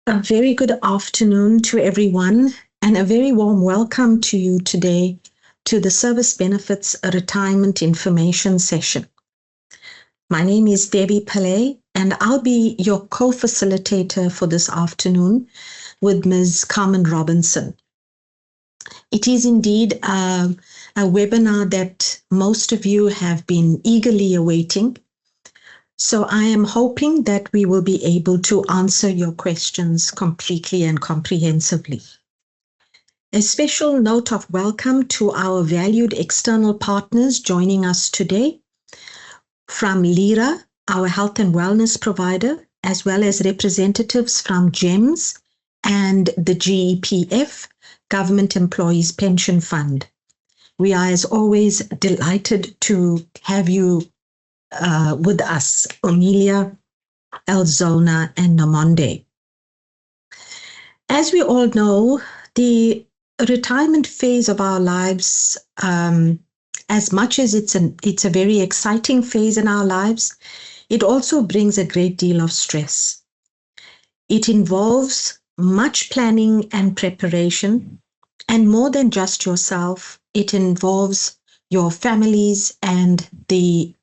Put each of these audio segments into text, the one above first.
A very good afternoon to everyone, and a very warm welcome to you today to the Service Benefits Retirement Information Session. My name is Debbie Pillay, and I'll be your co-facilitator for this afternoon with Ms. Carmen Robinson. It is indeed a webinar that most of you have been eagerly awaiting. So I am hoping that we will be able to answer your questions completely and comprehensively. A special note of welcome to our valued external partners joining us today from LIRA, our health and wellness provider, as well as representatives from GEMS and the GEPF, Government Employees Pension Fund. We are, as always, delighted to have you with us, Amelia, Elzona, and Nomonde. As we all know, the retirement phase of our lives, as much as it's a very exciting phase in our lives, it also brings a great deal of stress. It involves much planning and preparation, and more than just yourself, it involves your families and the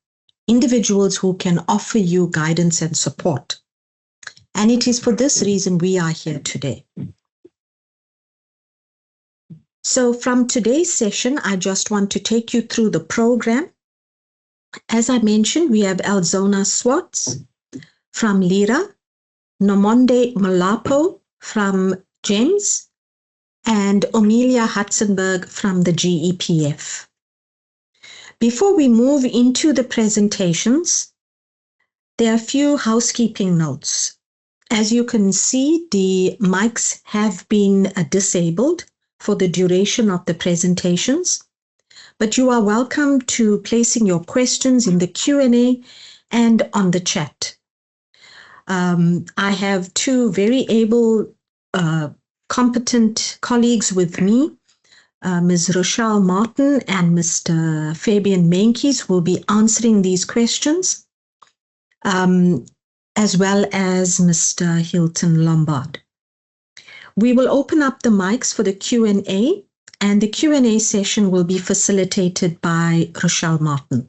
individuals who can offer you guidance and support. And it is for this reason we are here today. So from today's session, I just want to take you through the program. As I mentioned, we have Elzona Swartz from LIRA, Nomonde Malapo from GEMS, and Amelia Hutzenberg from the GEPF. Before we move into the presentations, there are a few housekeeping notes. As you can see, the mics have been disabled for the duration of the presentations, but you are welcome to placing your questions in the Q&A and on the chat. I have two very able, competent colleagues with me. Ms. Rochelle Martin and Mr. Fabian Menkes will be answering these questions, as well as Mr. Hilton Lombard. We will open up the mics for the Q&A, and the Q&A session will be facilitated by Rochelle Martin.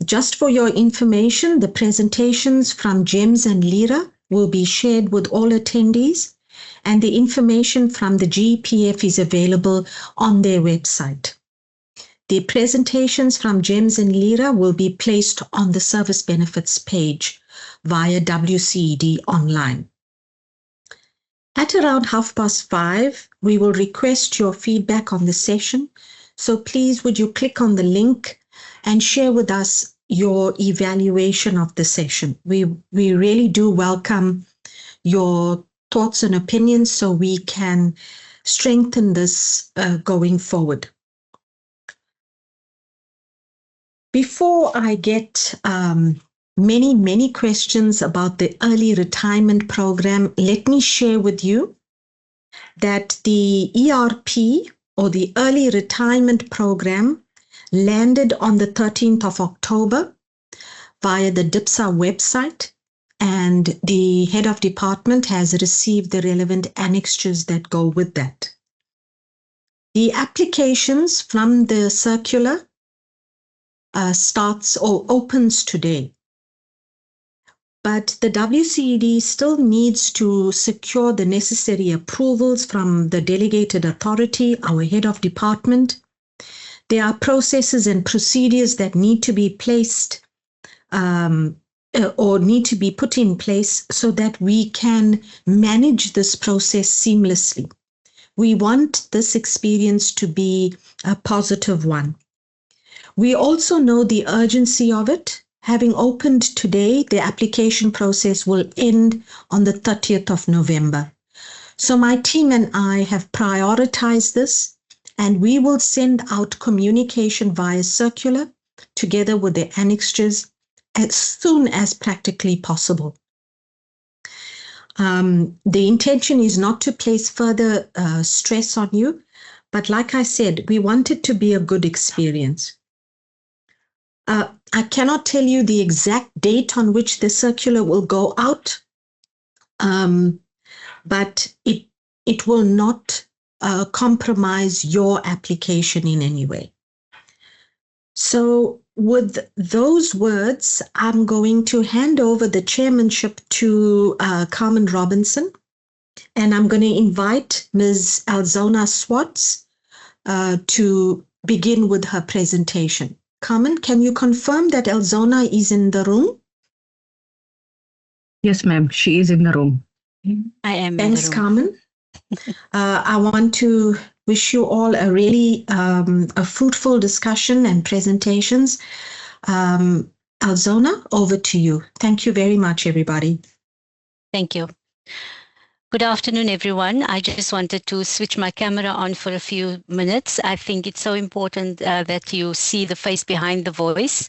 Just for your information, the presentations from GEMS and LIRA will be shared with all attendees, and the information from the GEPF is available on their website. The presentations from GEMS and LIRA will be placed on the service benefits page via WCED online. At around 5:30, we will request your feedback on the session. So please, would you click on the link and share with us your evaluation of the session. We really do welcome your thoughts and opinions so we can strengthen this going forward. Before I get many questions about the early retirement program, let me share with you that the ERP, or the early retirement program, landed on the 13th of October via the DIPSA website, and the head of department has received the relevant annexures that go with that. The applications from the circular starts or opens today. But the WCED still needs to secure the necessary approvals from the delegated authority, our head of department. There are processes and procedures that need to be placed or need to be put in place so that we can manage this process seamlessly. We want this experience to be a positive one. We also know the urgency of it. Having opened today, the application process will end on the 30th of November. So my team and I have prioritized this, and we will send out communication via circular together with the annexures as soon as practically possible. The intention is not to place further stress on you, but like I said, we want it to be a good experience. I cannot tell you the exact date on which the circular will go out, but it will not compromise your application in any way. So with those words, I'm going to hand over the chairmanship to Carmen Robinson, and I'm going to invite Ms. Alzona Swartz to begin with her presentation. Carmen, can you confirm that Alzona is in the room? Yes, ma'am. She is in the room. I am. Thanks, Carmen. I want to wish you all a really a fruitful discussion and presentations. Alzona, over to you. Thank you very much, everybody. Thank you. Good afternoon, everyone. I just wanted to switch my camera on for a few minutes. I think it's so important that you see the face behind the voice.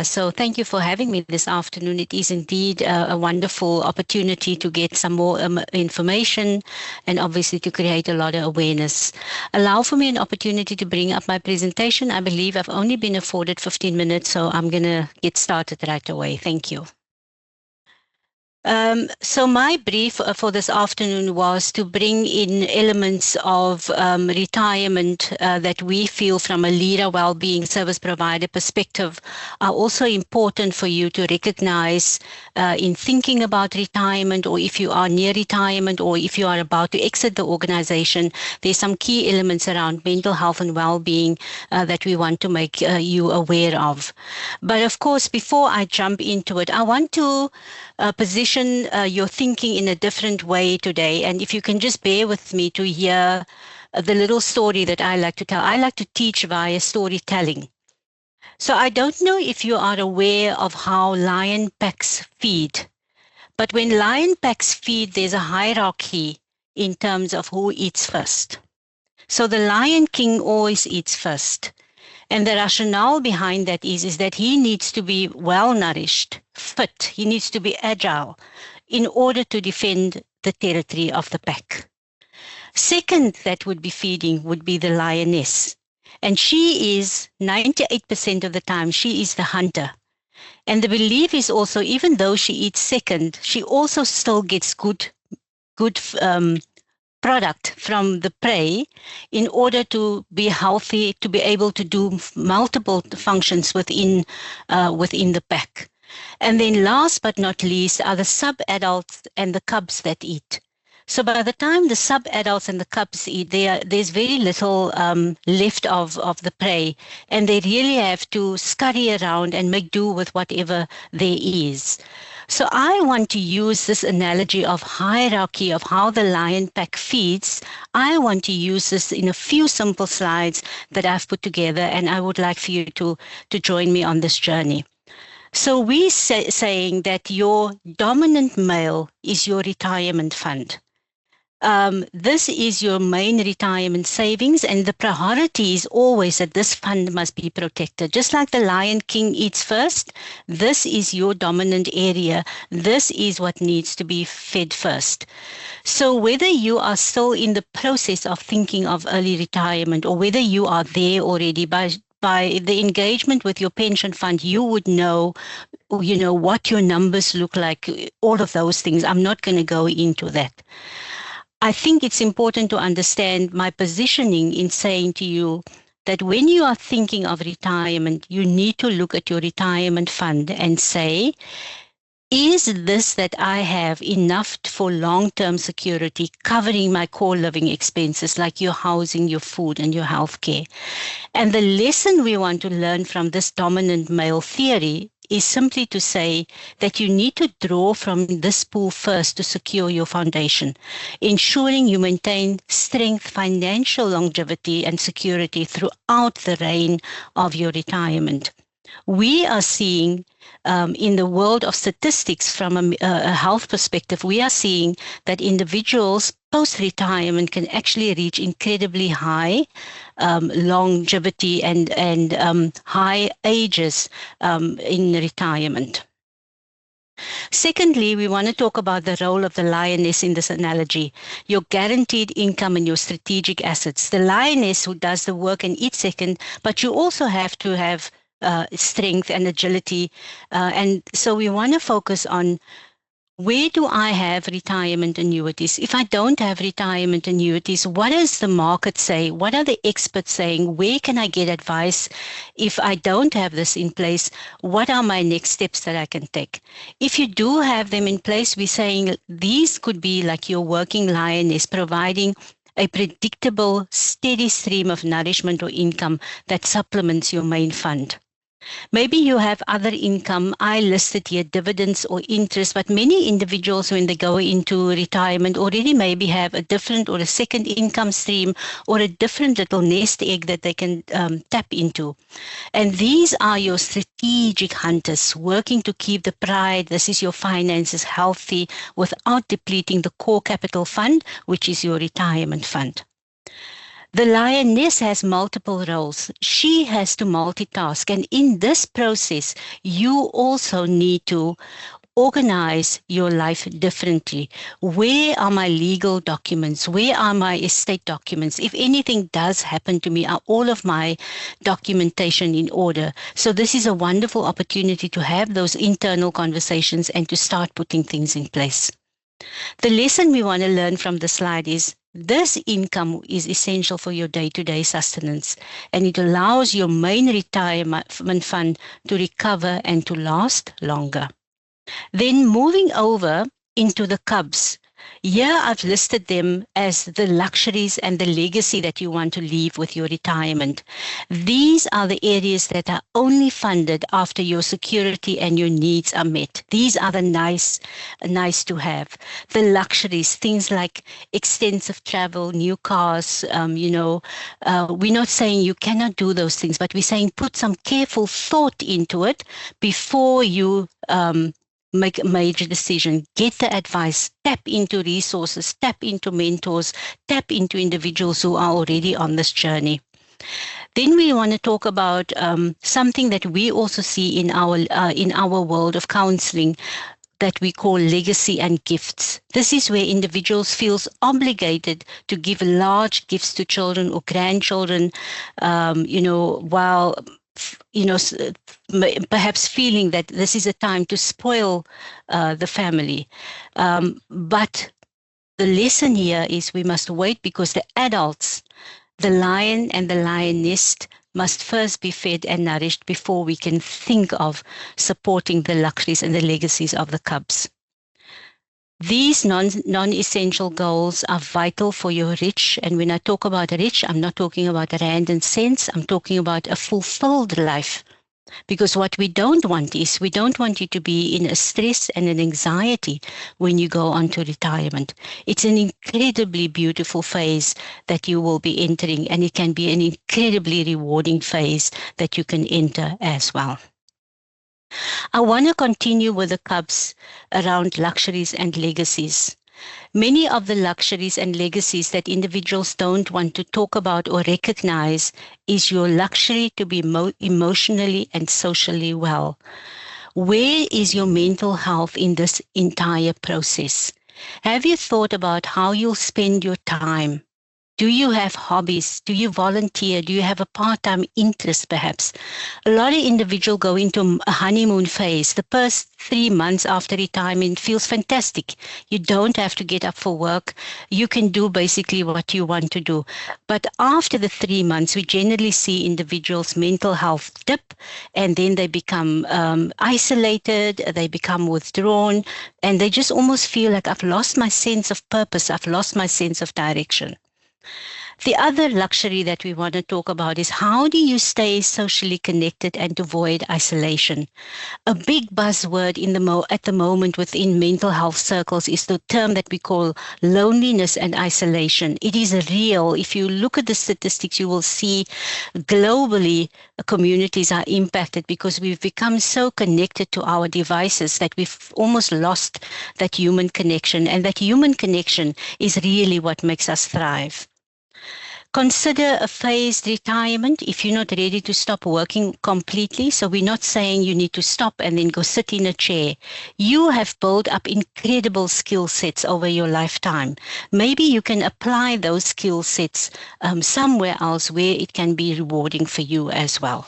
So thank you for having me this afternoon. It is indeed a wonderful opportunity to get some more information and obviously to create a lot of awareness. Allow for me an opportunity to bring up my presentation. I believe I've only been afforded 15 minutes, so I'm going to get started right away. Thank you. So my brief for this afternoon was to bring in elements of retirement that we feel from a leader well-being service provider perspective are also important for you to recognize in thinking about retirement, or if you are near retirement, or if you are about to exit the organization. There's some key elements around mental health and well-being that we want to make you aware of. But of course, before I jump into it, I want to position your thinking in a different way today. And if you can just bear with me to hear the little story that I like to tell. I like to teach via storytelling. So I don't know if you are aware of how lion packs feed. But when lion packs feed, there's a hierarchy in terms of who eats first. So the Lion King always eats first. And the rationale behind that is that he needs to be well-nourished, fit. He needs to be agile in order to defend the territory of the pack. Second, that would be feeding would be the lioness. And she is 98% of the time, she is the hunter. And the belief is also, even though she eats second, she also still gets good product from the prey in order to be healthy, to be able to do multiple functions within the pack. And then last but not least are the sub-adults and the cubs that eat. So by the time the sub-adults and the cubs eat, there's very little left of the prey, and they really have to scurry around and make do with whatever there is. So I want to use this analogy of hierarchy of how the lion pack feeds. I want to use this in a few simple slides that I've put together, and I would like for you to join me on this journey. So we're saying that your dominant male is your retirement fund. This is your main retirement savings, and the priority is always that this fund must be protected. Just like the Lion King eats first, this is your dominant area. This is what needs to be fed first. So whether you are still in the process of thinking of early retirement, or whether you are there already, by the engagement with your pension fund, you would know what your numbers look like, all of those things. I'm not going to go into that. I think it's important to understand my positioning in saying to you that when you are thinking of retirement, you need to look at your retirement fund and say, is this that I have enough for long-term security, covering my core living expenses like your housing, your food, and your healthcare? And the lesson we want to learn from this dominant male theory is simply to say that you need to draw from this pool first to secure your foundation, ensuring you maintain strength, financial longevity, and security throughout the reign of your retirement. We are seeing in the world of statistics from a health perspective, we are seeing that individuals post-retirement can actually reach incredibly high longevity and high ages in retirement. Secondly, we want to talk about the role of the lioness in this analogy, your guaranteed income and your strategic assets. The lioness who does the work and eats second, but you also have to have strength and agility. And so we want to focus on Where do I have retirement annuities? If I don't have retirement annuities, what does the market say? What are the experts saying? Where can I get advice? If I don't have this in place, what are my next steps that I can take? If you do have them in place, we're saying these could be like your working lioness, providing a predictable, steady stream of nourishment or income that supplements your main fund. Maybe you have other income. I listed here dividends or interest, but many individuals, when they go into retirement, already maybe have a different or a second income stream or a different little nest egg that they can tap into. And these are your strategic hunters working to keep the pride, this is your finances, healthy without depleting the core capital fund, which is your retirement fund. The lioness has multiple roles. She has to multitask. And in this process, you also need to organize your life differently. Where are my legal documents? Where are my estate documents? If anything does happen to me, are all of my documentation in order? So this is a wonderful opportunity to have those internal conversations and to start putting things in place. The lesson we want to learn from the slide is this income is essential for your day-to-day sustenance, and it allows your main retirement fund to recover and to last longer. Then moving over into the cubs. Here I've listed them as the luxuries and the legacy that you want to leave with your retirement. These are the areas that are only funded after your security and your needs are met. These are the nice to have. The luxuries, things like extensive travel, new cars, we're not saying you cannot do those things, but we're saying put some careful thought into it before you make a major decision, get the advice, tap into resources, tap into mentors, tap into individuals who are already on this journey. Then we want to talk about something that we also see in our world of counseling that we call legacy and gifts. This is where individuals feel obligated to give large gifts to children or grandchildren, while perhaps feeling that this is a time to spoil the family. But the lesson here is we must wait, because the adults, the lion and the lioness, must first be fed and nourished before we can think of supporting the luxuries and the legacies of the cubs. These non-essential goals are vital for your rich. And when I talk about rich, I'm not talking about rand and cents. I'm talking about a fulfilled life. Because what we don't want is, we don't want you to be in a stress and an anxiety when you go on to retirement. It's an incredibly beautiful phase that you will be entering, and it can be an incredibly rewarding phase that you can enter as well. I want to continue with the cubs around luxuries and legacies. Many of the luxuries and legacies that individuals don't want to talk about or recognize is your luxury to be emotionally and socially well. Where is your mental health in this entire process? Have you thought about how you'll spend your time? Do you have hobbies? Do you volunteer? Do you have a part-time interest perhaps? A lot of individuals go into a honeymoon phase. The first 3 months after retirement feels fantastic. You don't have to get up for work. You can do basically what you want to do. But after the 3 months, we generally see individuals' mental health dip, and then they become isolated, they become withdrawn, and they just almost feel like, I've lost my sense of purpose, I've lost my sense of direction. The other luxury that we want to talk about is, how do you stay socially connected and avoid isolation? A big buzzword at the moment within mental health circles is the term that we call loneliness and isolation. It is real. If you look at the statistics, you will see globally communities are impacted because we've become so connected to our devices that we've almost lost that human connection. And that human connection is really what makes us thrive. Consider a phased retirement if you're not ready to stop working completely. So we're not saying you need to stop and then go sit in a chair. You have built up incredible skill sets over your lifetime. Maybe you can apply those skill sets somewhere else where it can be rewarding for you as well.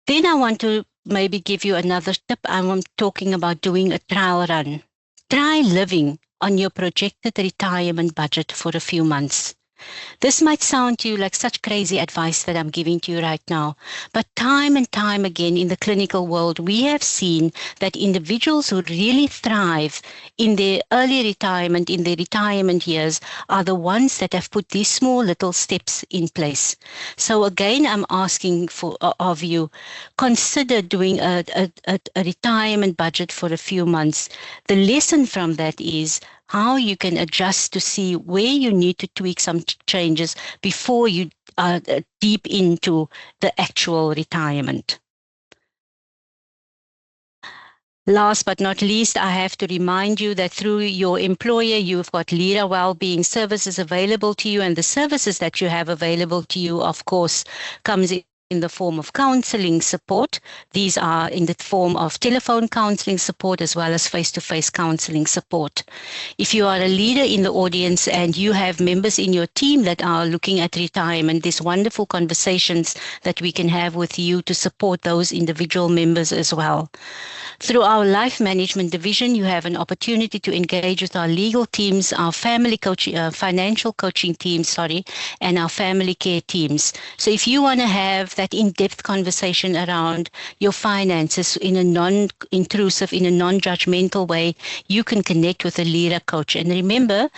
Then I want to maybe give you another tip. I'm talking about doing a trial run. Try living on your projected retirement budget for a few months. This might sound to you like such crazy advice that I'm giving to you right now, but time and time again in the clinical world, we have seen that individuals who really thrive in their early retirement, in their retirement years, are the ones that have put these small little steps in place. So again, I'm asking of you, consider doing a retirement budget for a few months. The lesson from that is how you can adjust to see where you need to tweak some changes before you are deep into the actual retirement. Last but not least, I have to remind you that through your employer, you've got Lira Wellbeing services available to you, and the services that you have available to you, of course, comes in the form of counseling support. These are in the form of telephone counseling support as well as face-to-face counseling support. If you are a leader in the audience and you have members in your team that are looking at retirement, there's wonderful conversations that we can have with you to support those individual members as well. Through our life management division, you have an opportunity to engage with our legal teams, our family coaching, financial coaching teams, and our family care teams. So if you want to have that in-depth conversation around your finances in a non-intrusive, in a non-judgmental way, you can connect with a Lira coach. And remember,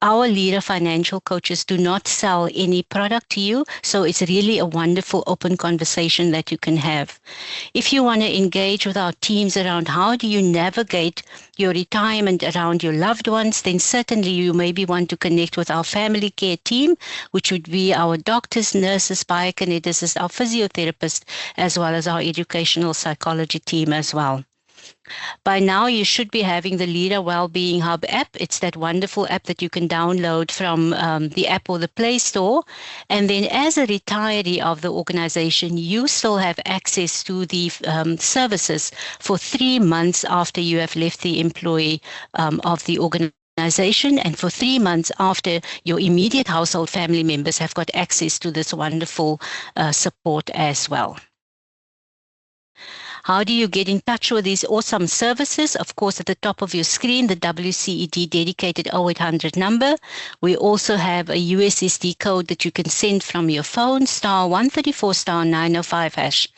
our Lira financial coaches do not sell any product to you, so it's really a wonderful open conversation that you can have. If you want to engage with our teams around how do you navigate your retirement around your loved ones, then certainly you maybe want to connect with our family care team, which would be our doctors, nurses, biokineticists, our physiotherapists, as well as our educational psychology team as well. By now, you should be having the Lira Wellbeing Hub app. It's that wonderful app that you can download from the App or the Play Store. And then as a retiree of the organization, you still have access to the services for 3 months after you have left the employee of the organization, and for 3 months after your immediate household family members have got access to this wonderful support as well. How do you get in touch with these awesome services? Of course, at the top of your screen, the WCED dedicated 0800 number. We also have a USSD code that you can send from your phone, *134 *905#.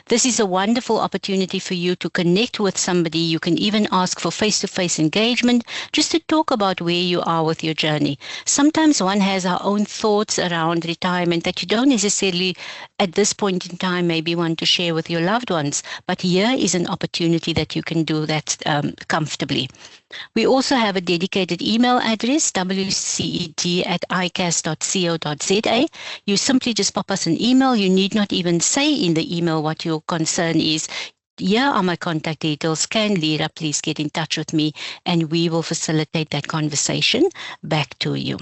This is a wonderful opportunity for you to connect with somebody. You can even ask for face-to-face engagement just to talk about where you are with your journey. Sometimes one has our own thoughts around retirement that you don't necessarily at this point in time maybe want to share with your loved ones, but here is an opportunity that you can do that comfortably. We also have a dedicated email address, wced@icas.co.za. You simply just pop us an email. You need not even say in the email what your concern is. Here are my contact details. Can Lira please get in touch with me, and we will facilitate that conversation back to you.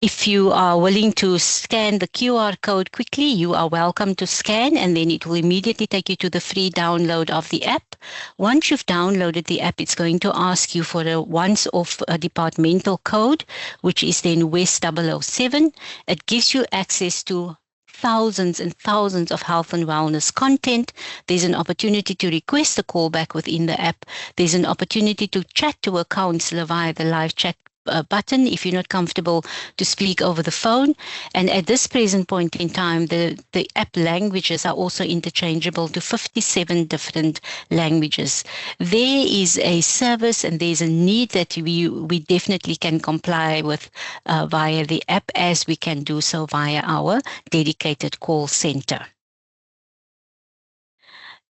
If you are willing to scan the QR code quickly, you are welcome to scan, and then it will immediately take you to the free download of the app. Once you've downloaded the app, it's going to ask you for a once-off departmental code, which is then West 007. It gives you access to thousands and thousands of health and wellness content. There's an opportunity to request a callback within the app. There's an opportunity to chat to a counselor via the live chat button if you're not comfortable to speak over the phone. And at this present point in time, the app languages are also interchangeable to 57 different languages. There is a service and there's a need that we definitely can comply with via the app, as we can do so via our dedicated call center.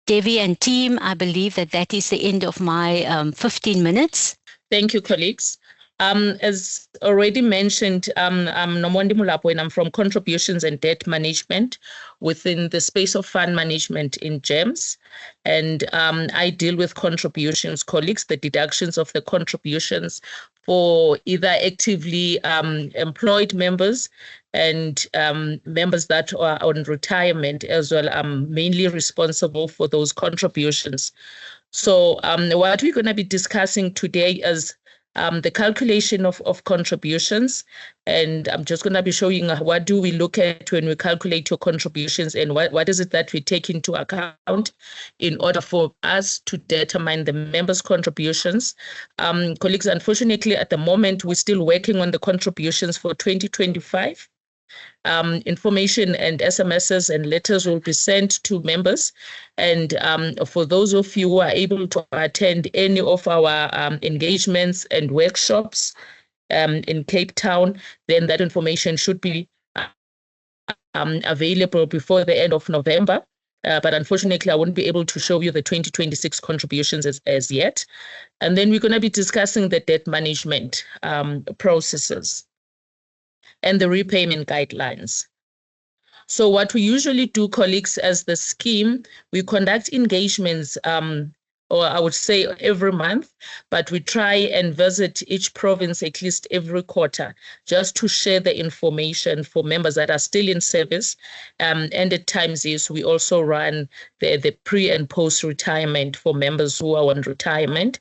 Devi and team, I believe that is the end of my 15 minutes. Thank you, colleagues. As already mentioned, I'm Nomondi Mulapo, and I'm from Contributions and Debt Management within the space of fund management in GEMS. And I deal with contributions, colleagues, the deductions of the contributions for either actively employed members and members that are on retirement as well. I'm mainly responsible for those contributions. So what we're going to be discussing today is the calculation of contributions. And I'm just going to be showing what do we look at when we calculate your contributions and what is it that we take into account in order for us to determine the members' contributions. Colleagues, unfortunately, at the moment, we're still working on the contributions for 2025. Information and SMSs and letters will be sent to members. And for those of you who are able to attend any of our engagements and workshops in Cape Town, then that information should be available before the end of November. But unfortunately, I won't be able to show you the 2026 contributions as yet. And then we're going to be discussing the debt management processes and the repayment guidelines. So what we usually do, colleagues, as the scheme, we conduct engagements, or I would say every month, but we try and visit each province at least every quarter, just to share the information for members that are still in service. And at times, yes, we also run the pre and post retirement for members who are on retirement.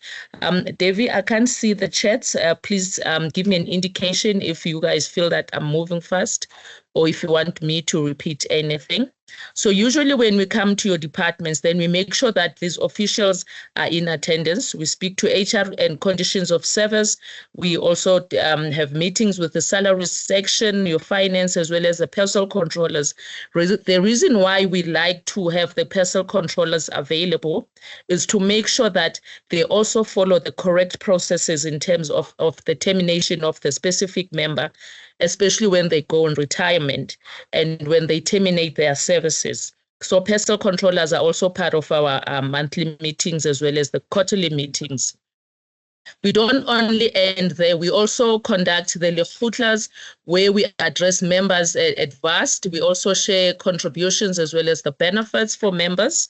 Devi, I can't see the chats. Please give me an indication if you guys feel that I'm moving fast, or if you want me to repeat anything. So usually when we come to your departments, then we make sure that these officials are in attendance. We speak to HR and conditions of service. We also have meetings with the salaries section, your finance, as well as the personal controllers. The reason why we like to have the personal controllers available is to make sure that they also follow the correct processes in terms of the termination of the specific member, especially when they go on retirement and when they terminate their services. So personal controllers are also part of our monthly meetings as well as the quarterly meetings. We don't only end there, we also conduct the lekgotlas where we address members at VAST. We also share contributions as well as the benefits for members.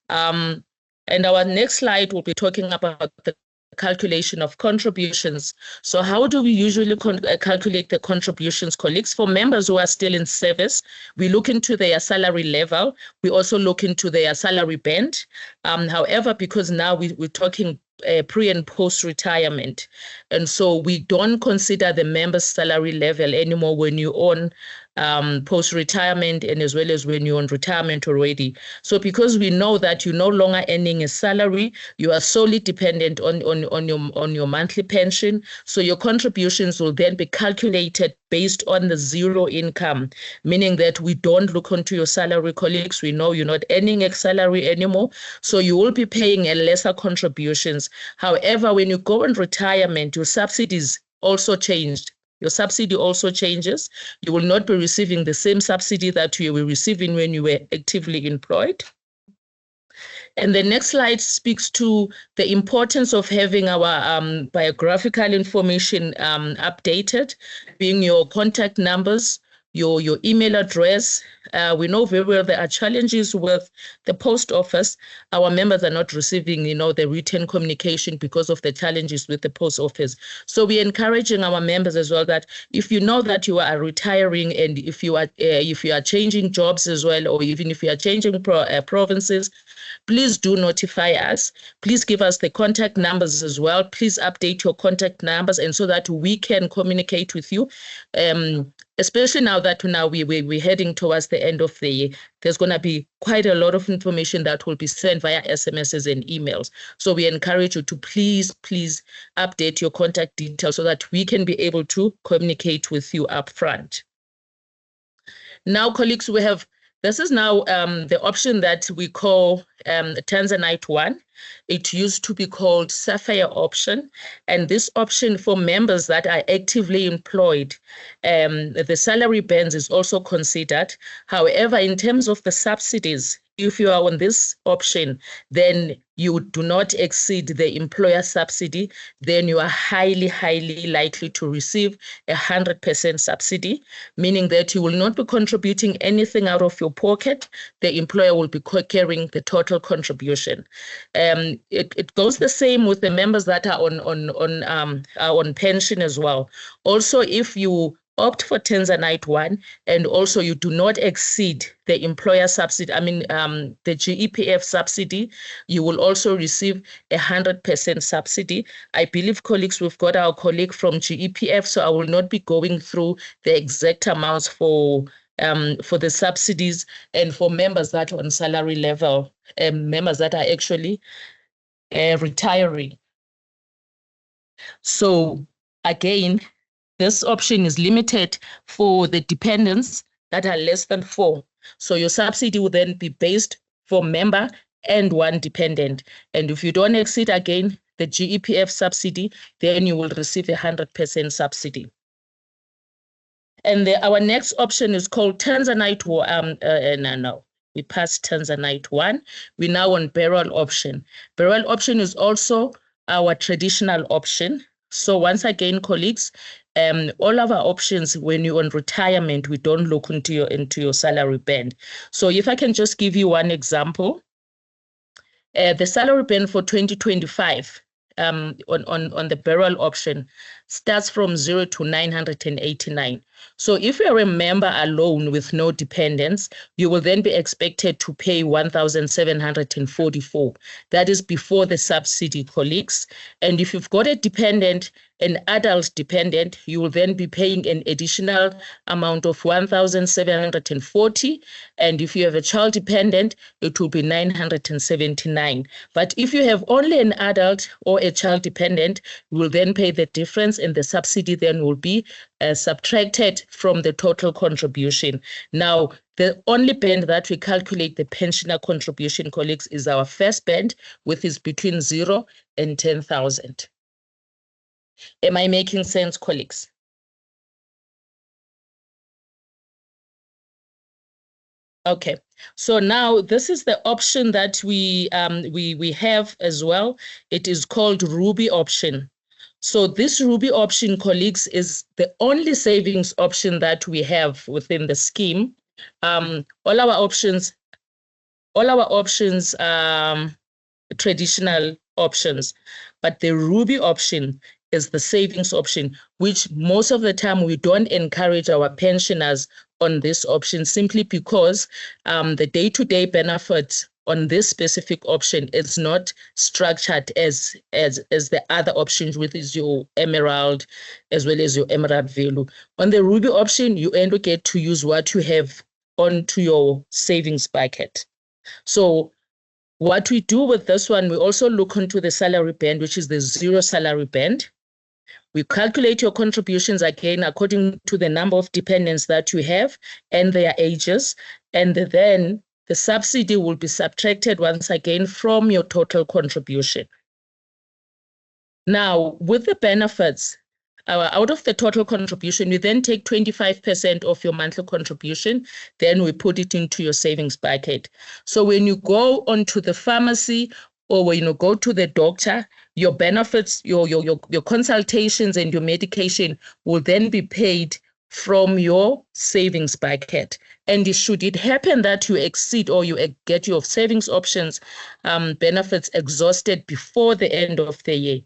And our next slide will be talking about the calculation of contributions. So how do we usually calculate the contributions, colleagues? For members who are still in service, we look into their salary level. We also look into their salary band. However, because now we're talking pre and post retirement, and so we don't consider the member's salary level anymore when you're on post retirement and as well as when you're on retirement already. So because we know that you're no longer earning a salary, you are solely dependent on your monthly pension. So your contributions will then be calculated based on the zero income, meaning that we don't look onto your salary, colleagues. We know you're not earning a salary anymore, so you will be paying a lesser contributions. However, when you go on retirement, your subsidies also changed. Your subsidy also changes. You will not be receiving the same subsidy that you were receiving when you were actively employed. And the next slide speaks to the importance of having our biographical information updated, being your contact numbers, your email address. We know very well there are challenges with the post office. Our members are not receiving, the written communication because of the challenges with the post office. So we're encouraging our members as well that if you know that you are retiring and if you are changing jobs as well, or even if you are changing provinces, please do notify us. Please give us the contact numbers as well. Please update your contact numbers, and so that we can communicate with you. Especially now that we're heading towards the end of the year, there's going to be quite a lot of information that will be sent via SMSs and emails. So we encourage you to please update your contact details so that we can be able to communicate with you up front. Now, colleagues, this is now the option that we call Tanzanite 1. It used to be called Sapphire option. And this option for members that are actively employed, the salary bands is also considered. However, in terms of the subsidies, if you are on this option, then you do not exceed the employer subsidy, then you are highly, highly likely to receive 100% subsidy, meaning that you will not be contributing anything out of your pocket. The employer will be carrying the total contribution. It goes the same with the members that are on pension as well. Also, if you opt for Tanzanite 1, and also you do not exceed the employer subsidy, the GEPF subsidy, you will also receive 100% subsidy. I believe, colleagues, we've got our colleague from GEPF, so I will not be going through the exact amounts for the subsidies and for members that are on salary level, members that are actually retiring. So again, this option is limited for the dependents that are less than 4. So your subsidy will then be based for member and 1 dependent. And if you don't exceed, again, the GEPF subsidy, then you will receive 100% subsidy. And our next option is called Tanzanite. We passed Tanzanite 1. We're now on burial option. Burial option is also our traditional option. So once again, colleagues, all of our options when you're on retirement, we don't look into your salary band. So if I can just give you one example, the salary band for 2025 on the burial option starts from 0 to 989. So if you're a member alone with no dependents, you will then be expected to pay 1,744. That is before the subsidy, colleagues. And if you've got a dependent, an adult dependent, you will then be paying an additional amount of 1,740. And if you have a child dependent, it will be 979. But if you have only an adult or a child dependent, you will then pay the difference, and the subsidy then will be subtracted from the total contribution. Now, the only band that we calculate the pensioner contribution, colleagues, is our first band, which is between 0 and 10,000. Am I making sense, colleagues? Okay, so now this is the option that we have as well. It is called Ruby option. So this Ruby option, colleagues, is the only savings option that we have within the scheme. All our options traditional options, but the Ruby option is the savings option, which most of the time we don't encourage our pensioners on this option, simply because the day-to-day benefits on this specific option is not structured as the other options, which is your Emerald as well as your Emerald Value. On the Ruby option, you only get to use what you have onto your savings bucket. So what we do with this one, we also look into the salary band, which is the 0 salary band. We calculate your contributions again according to the number of dependents that you have and their ages, and then the subsidy will be subtracted once again from your total contribution. Now, with the benefits, out of the total contribution, we then take 25% of your monthly contribution, then we put it into your savings bucket. So when you go onto the pharmacy or when you go to the doctor, your benefits, your consultations and your medication will then be paid from your savings bucket. And should it happen that you exceed or you get your savings options benefits exhausted before the end of the year,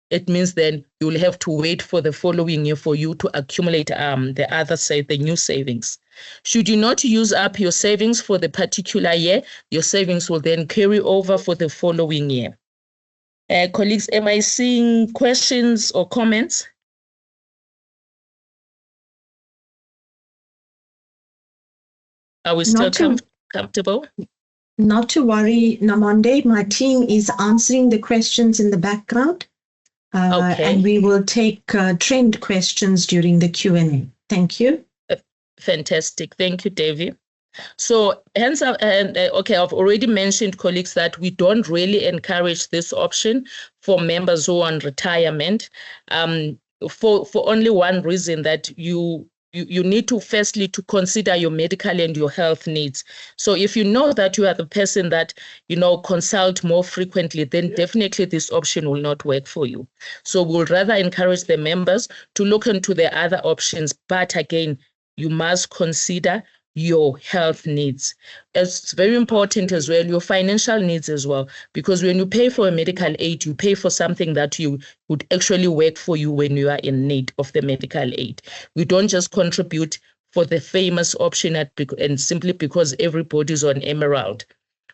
it means then you will have to wait for the following year for you to accumulate the new savings. Should you not use up your savings for the particular year, your savings will then carry over for the following year. Colleagues, am I seeing questions or comments? Are we still comfortable? Not to worry, Namonde. My team is answering the questions in the background. Okay. And we will take trend questions during the Q&A. Thank you. Fantastic. Thank you, Davy. So hence, okay, I've already mentioned, colleagues, that we don't really encourage this option for members who are on retirement for only one reason, that you need to firstly to consider your medical and your health needs. So if you know that you are the person that, consult more frequently, then definitely this option will not work for you. So we'll rather encourage the members to look into the other options. But again, you must consider your health needs. It's very important as well, your financial needs as well, because when you pay for a medical aid, you pay for something that you would actually work for you when you are in need of the medical aid. We don't just contribute for the famous option and simply because everybody's on Emerald.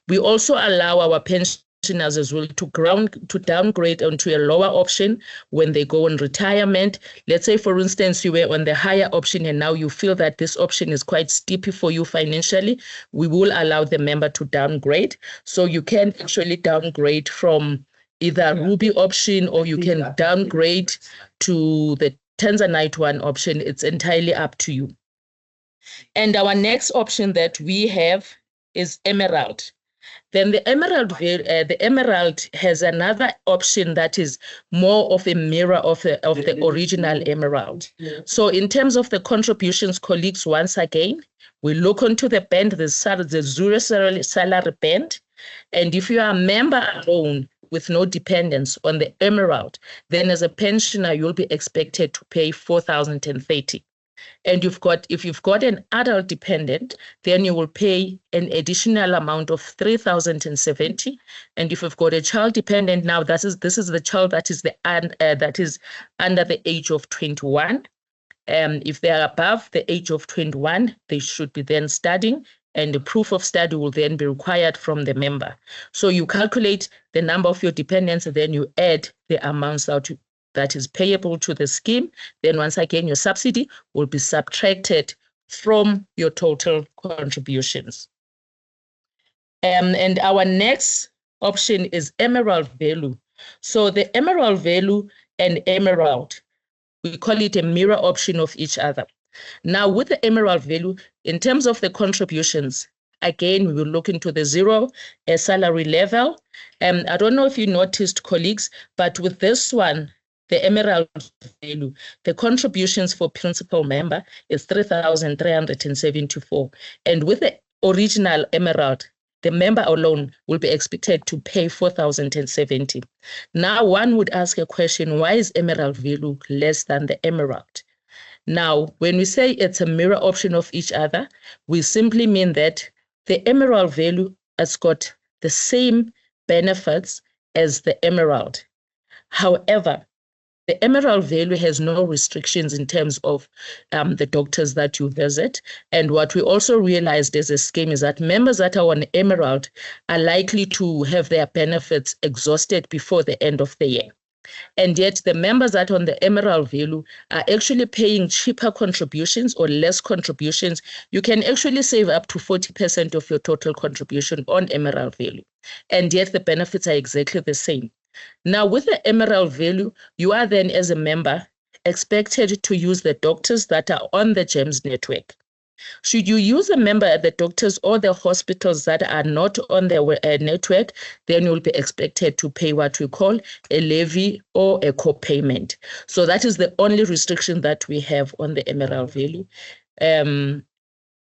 We also allow our pensioners as well to downgrade onto a lower option when they go on retirement. Let's say, for instance, you were on the higher option and now you feel that this option is quite steep for you financially. We will allow the member to downgrade. So you can actually downgrade from either Ruby option, or you can downgrade to the Tanzanite one option. It's entirely up to you. And our next option that we have is Emerald. Then the Emerald has another option that is more of a mirror of the original Emerald. So in terms of the contributions, colleagues, once again, we look onto the band, the zero salary band. And if you are a member alone with no dependents on the Emerald, then as a pensioner, you'll be expected to pay 4,030. And if you've got an adult dependent, then you will pay an additional amount of 3,070. And if you've got a child dependent, now this is the child that is under the age of 21. If they are above the age of 21, they should be then studying, and the proof of study will then be required from the member. So you calculate the number of your dependents, and then you add the amounts that is payable to the scheme. Then once again, your subsidy will be subtracted from your total contributions. And our next option is Emerald Value. So the Emerald Value and Emerald, we call it a mirror option of each other. Now with the Emerald Value, in terms of the contributions, again, we will look into the zero salary level. I don't know if you noticed, colleagues, but with this one, the Emerald Value, the contributions for principal member is 3,374. And with the original Emerald, the member alone will be expected to pay 4,070. Now, one would ask a question, why is Emerald Value less than the Emerald? Now, when we say it's a mirror option of each other, we simply mean that the Emerald Value has got the same benefits as the Emerald. However, the Emerald Value has no restrictions in terms of the doctors that you visit. And what we also realized as a scheme is that members that are on Emerald are likely to have their benefits exhausted before the end of the year. And yet the members that are on the Emerald Value are actually paying cheaper contributions or less contributions. You can actually save up to 40% of your total contribution on Emerald Value. And yet the benefits are exactly the same. Now, with the Emerald Value, you are then, as a member, expected to use the doctors that are on the GEMS network. Should you use a member at the doctors or the hospitals that are not on the network, then you'll be expected to pay what we call a levy or a co-payment. So that is the only restriction that we have on the Emerald Value. And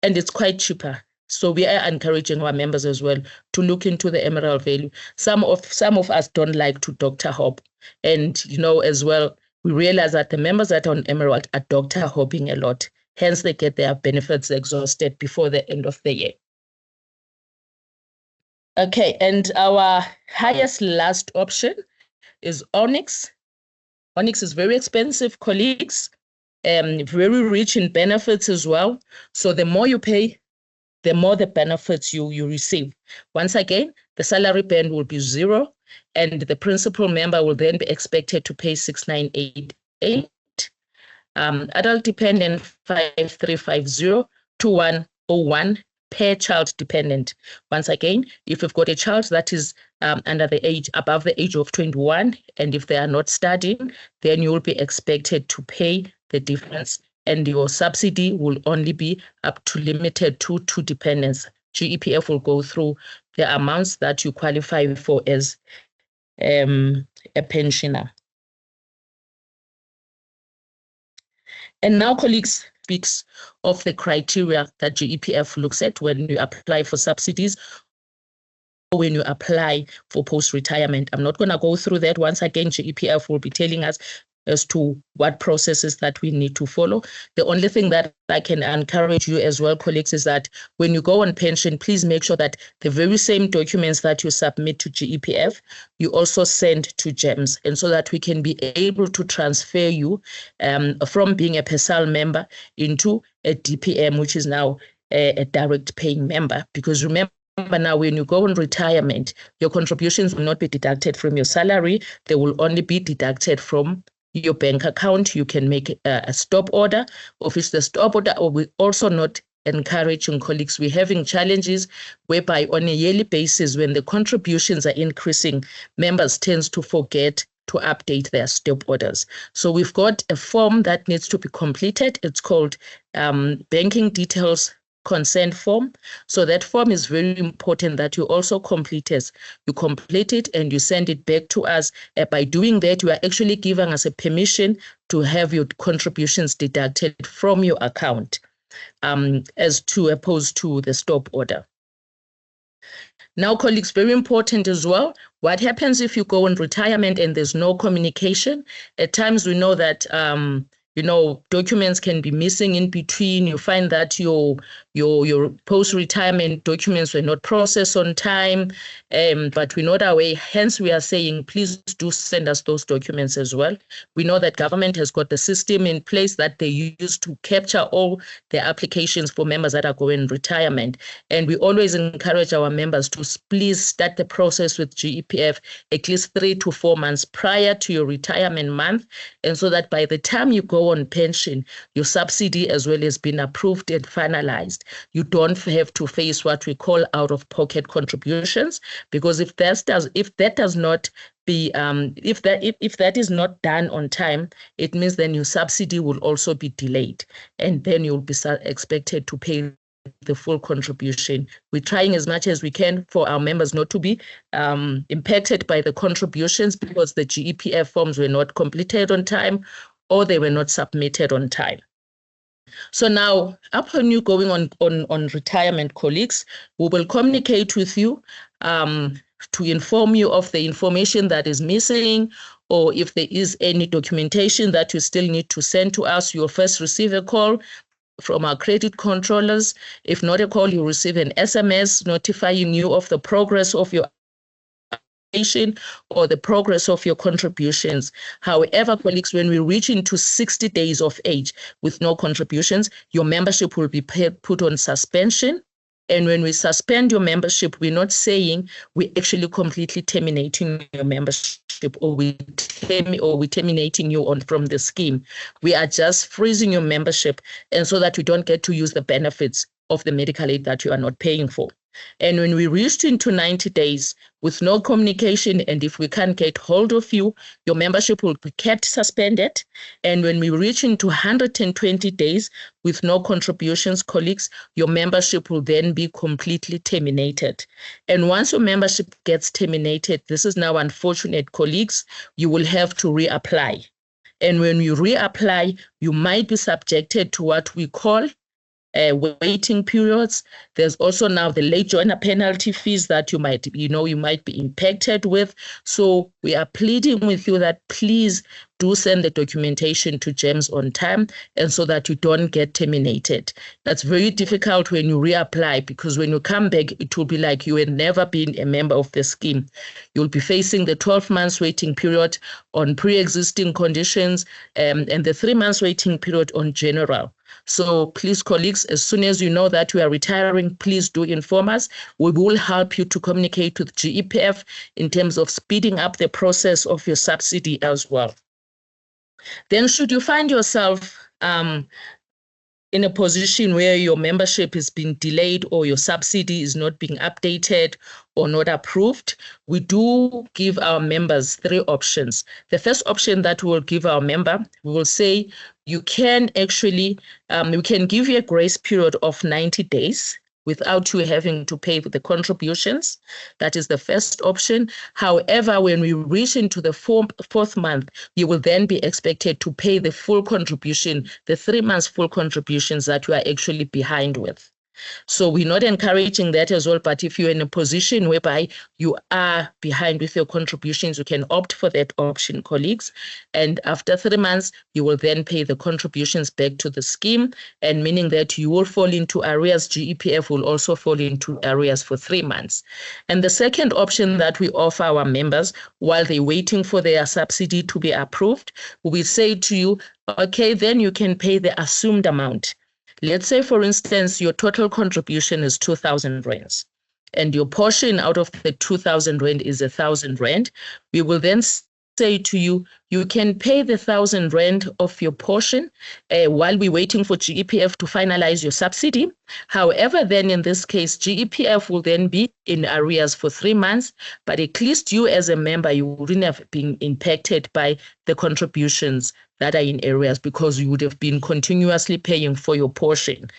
it's quite cheaper. So we are encouraging our members as well to look into the Emerald Value. Some of us don't like to doctor hop. And, as well, we realize that the members that are on Emerald are doctor hopping a lot. Hence, they get their benefits exhausted before the end of the year. Okay, and our highest last option is Onyx. Onyx is very expensive, colleagues, very rich in benefits as well. So the more you pay, the more the benefits you receive. Once again, the salary band will be 0, and the principal member will then be expected to pay 6,988. Adult dependent 5,350 to 101 per child dependent. Once again, if you've got a child that is above the age of 21, and if they are not studying, then you will be expected to pay the difference. And your subsidy will only be up to limited to 2 dependents. GEPF will go through the amounts that you qualify for as a pensioner. And now, colleagues, speaks of the criteria that GEPF looks at when you apply for subsidies or when you apply for post-retirement. I'm not going to go through that. Once again, GEPF will be telling us as to what processes that we need to follow. The only thing that I can encourage you as well, colleagues, is that when you go on pension, please make sure that the very same documents that you submit to GEPF, you also send to GEMS, and so that we can be able to transfer you from being a PESAL member into a DPM, which is now a direct paying member. Because remember, now, when you go on retirement, your contributions will not be deducted from your salary. They will only be deducted from your bank account. You can make a stop order. If it's the stop order, or we also not encouraging colleagues, we're having challenges whereby on a yearly basis, when the contributions are increasing, members tend to forget to update their stop orders. So we've got a form that needs to be completed. It's called banking details consent form. So that form is very important that you also complete it. You complete it and you send it back to us. By doing that, you are actually giving us a permission to have your contributions deducted from your account, as to opposed to the stop order. Now, colleagues, very important as well, what happens if you go on retirement and there's no communication? At times we know that documents can be missing in between. You find that your post-retirement documents were not processed on time, but we're not aware. Hence, we are saying, please do send us those documents as well. We know that government has got the system in place that they use to capture all the applications for members that are going retirement. And we always encourage our members to please start the process with GEPF at least 3 to 4 months prior to your retirement month, and so that by the time you go on pension, your subsidy as well has been approved and finalized. You don't have to face what we call out-of-pocket contributions, because if that is not done on time, it means then your subsidy will also be delayed, and then you'll be expected to pay the full contribution. We're trying as much as we can for our members not to be impacted by the contributions because the GEPF forms were not completed on time or they were not submitted on time. So now, upon you going on retirement, colleagues, we will communicate with you to inform you of the information that is missing, or if there is any documentation that you still need to send to us. You'll first receive a call from our credit controllers. If not a call, you'll receive an SMS notifying you of the progress of your or the progress of your contributions. However, colleagues, when we reach into 60 days of age with no contributions, your membership will be put on suspension. And when we suspend your membership, we're not saying we're actually completely terminating your membership or we're terminating you from the scheme. We are just freezing your membership, and so that you don't get to use the benefits of the medical aid that you are not paying for. And when we reached into 90 days with no communication, and if we can't get hold of you, your membership will be kept suspended. And when we reach into 120 days with no contributions, colleagues, your membership will then be completely terminated. And once your membership gets terminated, this is now unfortunate, colleagues, you will have to reapply. And when you reapply, you might be subjected to what we call waiting periods. There's also now the late joiner penalty fees that you might be impacted with. So we are pleading with you that please do send the documentation to GEMS on time, and so that you don't get terminated. That's very difficult when you reapply, because when you come back, it will be like you had never been a member of the scheme. You'll be facing the 12 months waiting period on pre-existing conditions, and the 3 months waiting period on general. So please, colleagues, as soon as you know that we are retiring, please do inform us. We will help you to communicate with GEPF in terms of speeding up the process of your subsidy as well. Then should you find yourself in a position where your membership is being delayed or your subsidy is not being updated or not approved, we do give our members 3 options. The first option that we will give our member, we will say you can actually, we can give you a grace period of 90 days without you having to pay the contributions. That is the first option. However, when we reach into the 4th month, you will then be expected to pay the full contribution, the 3 months full contributions that you are actually behind with. So we're not encouraging that as well. But if you're in a position whereby you are behind with your contributions, you can opt for that option, colleagues. And after 3 months, you will then pay the contributions back to the scheme, and meaning that you will fall into arrears. GEPF will also fall into arrears for 3 months. And the second option that we offer our members while they're waiting for their subsidy to be approved, we say to you, okay, then you can pay the assumed amount. Let's say, for instance, your total contribution is 2,000 rands, and your portion out of the 2,000 rand is 1,000 rand. We will then say to you, you can pay the 1,000 rand of your portion while we're waiting for GEPF to finalize your subsidy. However, then in this case, GEPF will then be in arrears for 3 months, but at least you as a member, you wouldn't have been impacted by the contributions that are in arrears because you would have been continuously paying for your portion.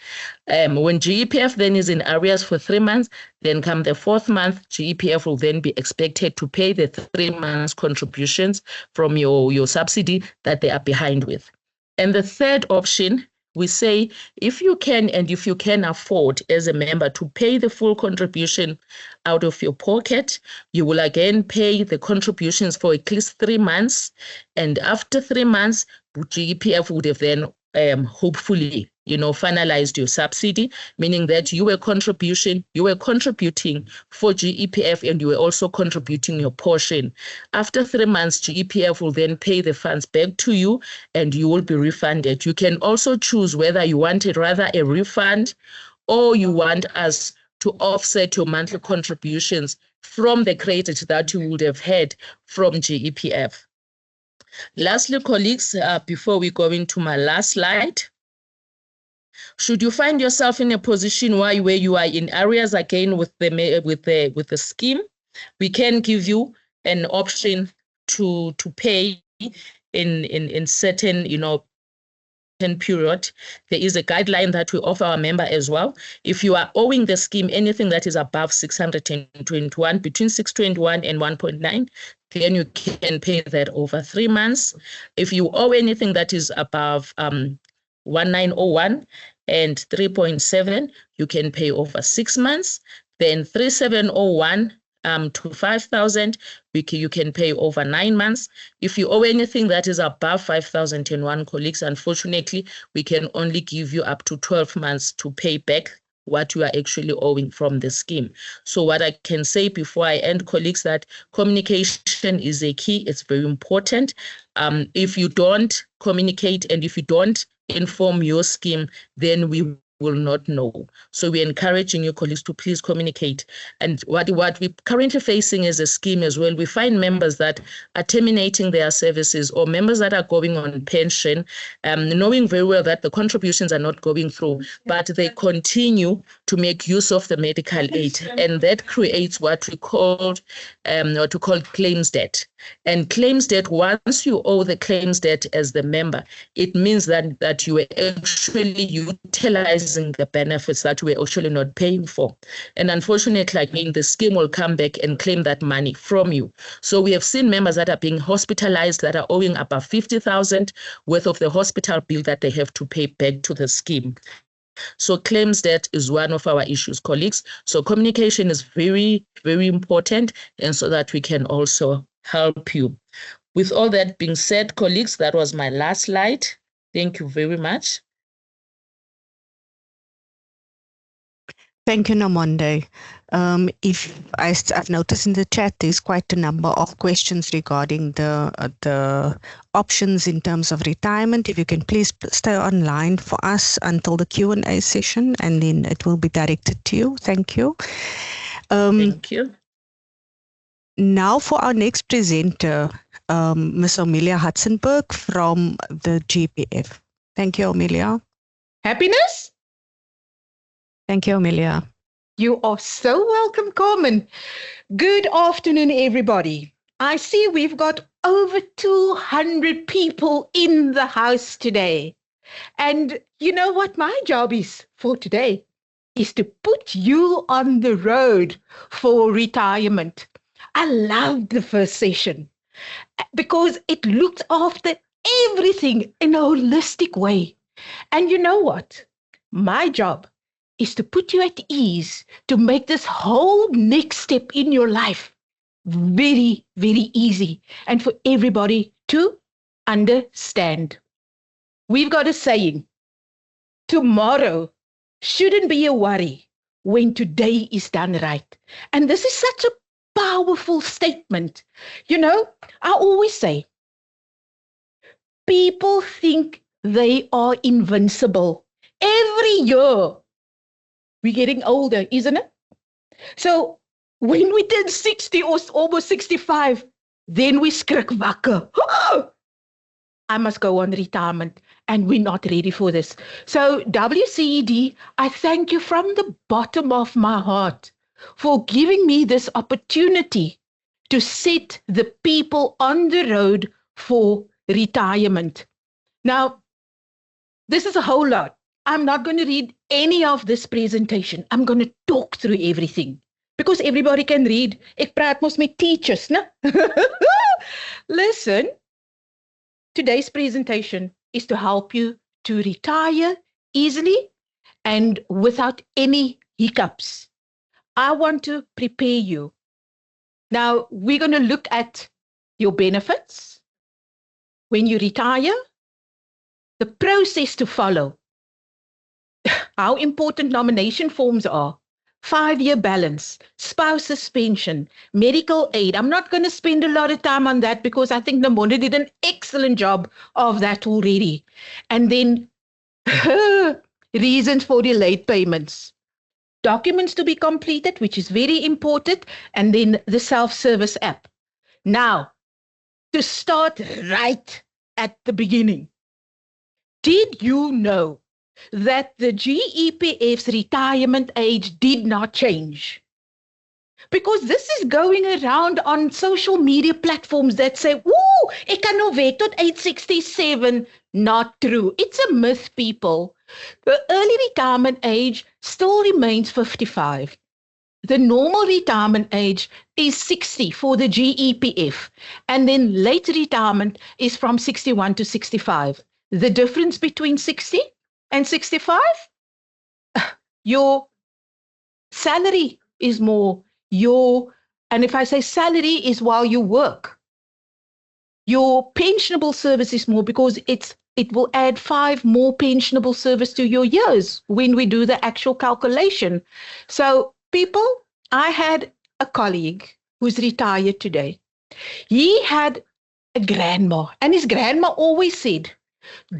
When GEPF then is in arrears for 3 months, then come the 4th month, GEPF will then be expected to pay the 3 months contributions from your subsidy that they are behind with. And the third option, we say, if you can and if you can afford as a member to pay the full contribution out of your pocket, you will again pay the contributions for at least 3 months. And after 3 months, GEPF would have then hopefully, finalized your subsidy, meaning that you were contributing for GEPF and you were also contributing your portion. After 3 months, GEPF will then pay the funds back to you and you will be refunded. You can also choose whether you want it rather a refund or you want us to offset your monthly contributions from the credit that you would have had from GEPF. Lastly, colleagues, before we go into my last slide, should you find yourself in a position where you are in arrears again with the scheme, we can give you an option to pay in certain period. There is a guideline that we offer our member as well. If you are owing the scheme anything that is above 621, between 621 and 1.9, then you can pay that over 3 months. If you owe anything that is above 1901 and 3.7, you can pay over 6 months. Then 3701 to 5,000, you can pay over 9 months. If you owe anything that is above 5,001, colleagues, unfortunately, we can only give you up to 12 months to pay back what you are actually owing from the scheme. So what I can say before I end, colleagues, that communication is a key. It's very important. If you don't communicate and if you don't inform your scheme, then we will not know. So we're encouraging you, colleagues, to please communicate. And what we're currently facing as a scheme as well, we find members that are terminating their services or members that are going on pension, knowing very well that the contributions are not going through, but they continue to make use of the medical aid. And that creates what we call claims debt. And claims debt, once you owe the claims debt as the member, it means that you are actually utilizing the benefits that we're actually not paying for. And unfortunately, again, the scheme will come back and claim that money from you. So we have seen members that are being hospitalized that are owing about 50,000 worth of the hospital bill that they have to pay back to the scheme. So claims debt is one of our issues, colleagues. So communication is very, very important, and so that we can also help you. With all that being said, colleagues, that was my last slide. Thank you very much. Thank you, Nomonde. If I've noticed in the chat, there's quite a number of questions regarding the options in terms of retirement. If you can please stay online for us until the Q&A session, and then it will be directed to you. Thank you. Thank you. Now for our next presenter, Ms. Amelia Hudson-Burke from the GEPF. Thank you, Amelia. Happiness? Thank you, Amelia. You are so welcome, Carmen. Good afternoon, everybody. I see we've got over 200 people in the house today. And you know what my job is for today? Is to put you on the road for retirement. I loved the first session because it looked after everything in a holistic way. And you know what? My job is to put you at ease, to make this whole next step in your life very, very easy and for everybody to understand. We've got a saying, tomorrow shouldn't be a worry when today is done right. And this is such a powerful statement. You know, I always say, people think they are invincible. Every year, we're getting older, isn't it? So when we turn 60 or almost 65, then we skrik wakker. I must go on retirement, and we're not ready for this. So WCED, I thank you from the bottom of my heart for giving me this opportunity to set the people on the road for retirement. Now, this is a whole lot. I'm not going to read any of this presentation. I'm going to talk through everything because everybody can read. Ek praat mos met teachers, né? Listen, today's presentation is to help you to retire easily and without any hiccups. I want to prepare you. Now, we're going to look at your benefits when you retire, the process to follow, how important nomination forms are, 5-year balance, spouse's pension, medical aid. I'm not going to spend a lot of time on that because I think Namonde did an excellent job of that already. And then reasons for delayed payments, documents to be completed, which is very important, and then the self-service app. Now, to start right at the beginning, did you know that the GEPF's retirement age did not change? Because this is going around on social media platforms that say, "Ooh, ek kan nou werk tot 867. Not true. It's a myth, people. The early retirement age still remains 55. The normal retirement age is 60 for the GEPF, and then late retirement is from 61 to 65. The difference between 60 and 65? Your salary is more. And if I say salary is while you work, your pensionable service is more because it will add 5 more pensionable service to your years when we do the actual calculation. So people, I had a colleague who's retired today. He had a grandma, and his grandma always said,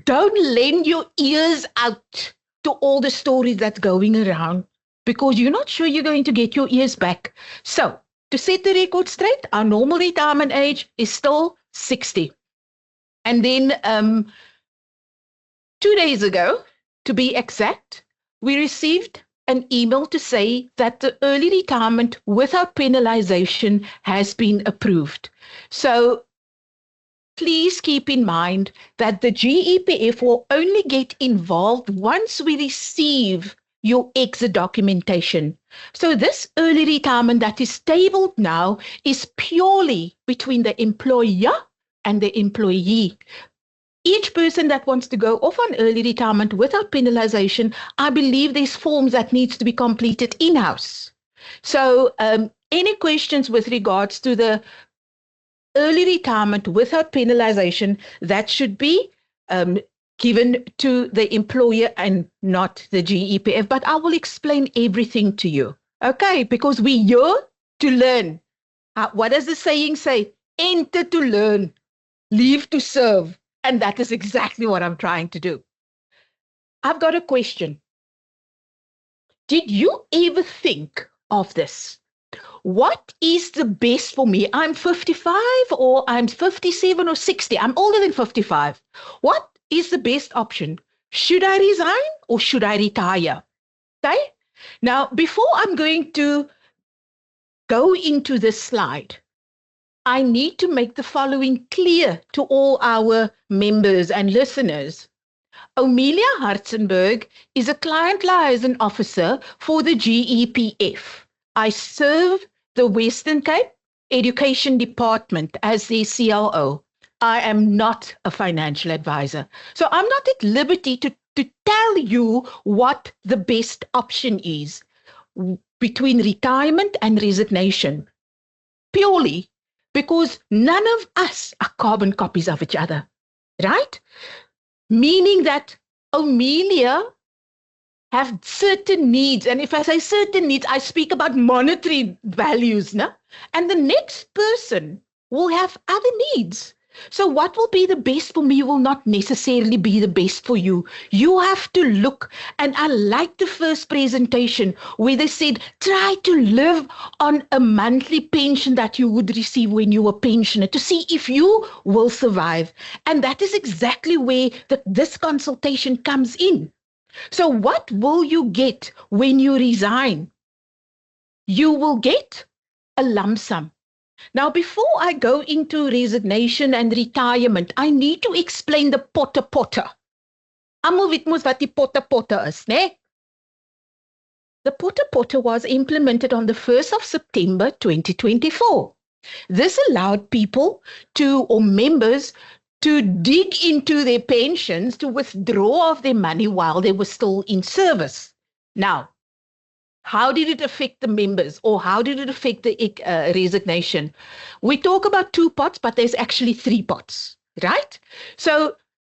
don't lend your ears out to all the stories that's going around because you're not sure you're going to get your ears back. So, to set the record straight, our normal retirement age is still 60. And then 2 days ago, to be exact, we received an email to say that the early retirement without penalization has been approved. So, please keep in mind that the GEPF will only get involved once we receive your exit documentation. So this early retirement that is tabled now is purely between the employer and the employee. Each person that wants to go off on early retirement without penalization, I believe there's forms that needs to be completed in-house. So any questions with regards to the early retirement without penalization, that should be given to the employer and not the GEPF. But I will explain everything to you, okay? Because we're here to learn. What does the saying say? Enter to learn, leave to serve. And that is exactly what I'm trying to do. I've got a question. Did you ever think of this? What is the best for me? I'm 55 or I'm 57 or 60. I'm older than 55. What is the best option? Should I resign or should I retire? Okay. Now, before I'm going to go into this slide, I need to make the following clear to all our members and listeners. Amelia Hartzenberg is a client liaison officer for the GEPF. I serve the Western Cape Education Department as the CLO. I am not a financial advisor. So I'm not at liberty to to tell you what the best option is between retirement and resignation, purely because none of us are carbon copies of each other, right? Meaning that Amelia have certain needs. And if I say certain needs, I speak about monetary values, no? And the next person will have other needs. So what will be the best for me will not necessarily be the best for you. You have to look, and I like the first presentation where they said, try to live on a monthly pension that you would receive when you were pensioner to see if you will survive. And that is exactly where this consultation comes in. So what will you get when you resign? You will get a lump sum. Now, before I go into resignation and retirement, I need to explain the potter. Almal weet mos wat die potter is, né? The potter was implemented on the 1st of September 2024. This allowed people or members to dig into their pensions to withdraw of their money while they were still in service. Now, how did it affect the members, or how did it affect the resignation? We talk about 2 pots, but there's actually 3 pots, right? So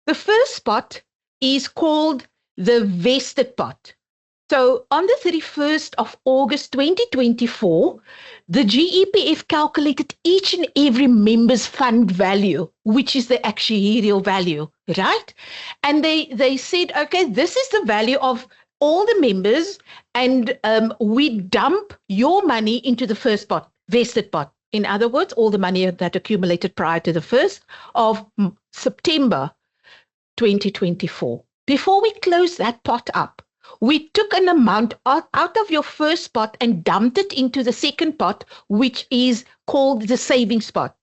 the first pot is called the vested pot. So on the 31st of August 2024, the GEPF calculated each and every member's fund value, which is the actuarial value, right? And they said, okay, this is the value of all the members, and we dump your money into the first pot, vested pot. In other words, all the money that accumulated prior to the 1st of September 2024. Before we close that pot up, we took an amount out of your first pot and dumped it into the second pot, which is called the savings pot.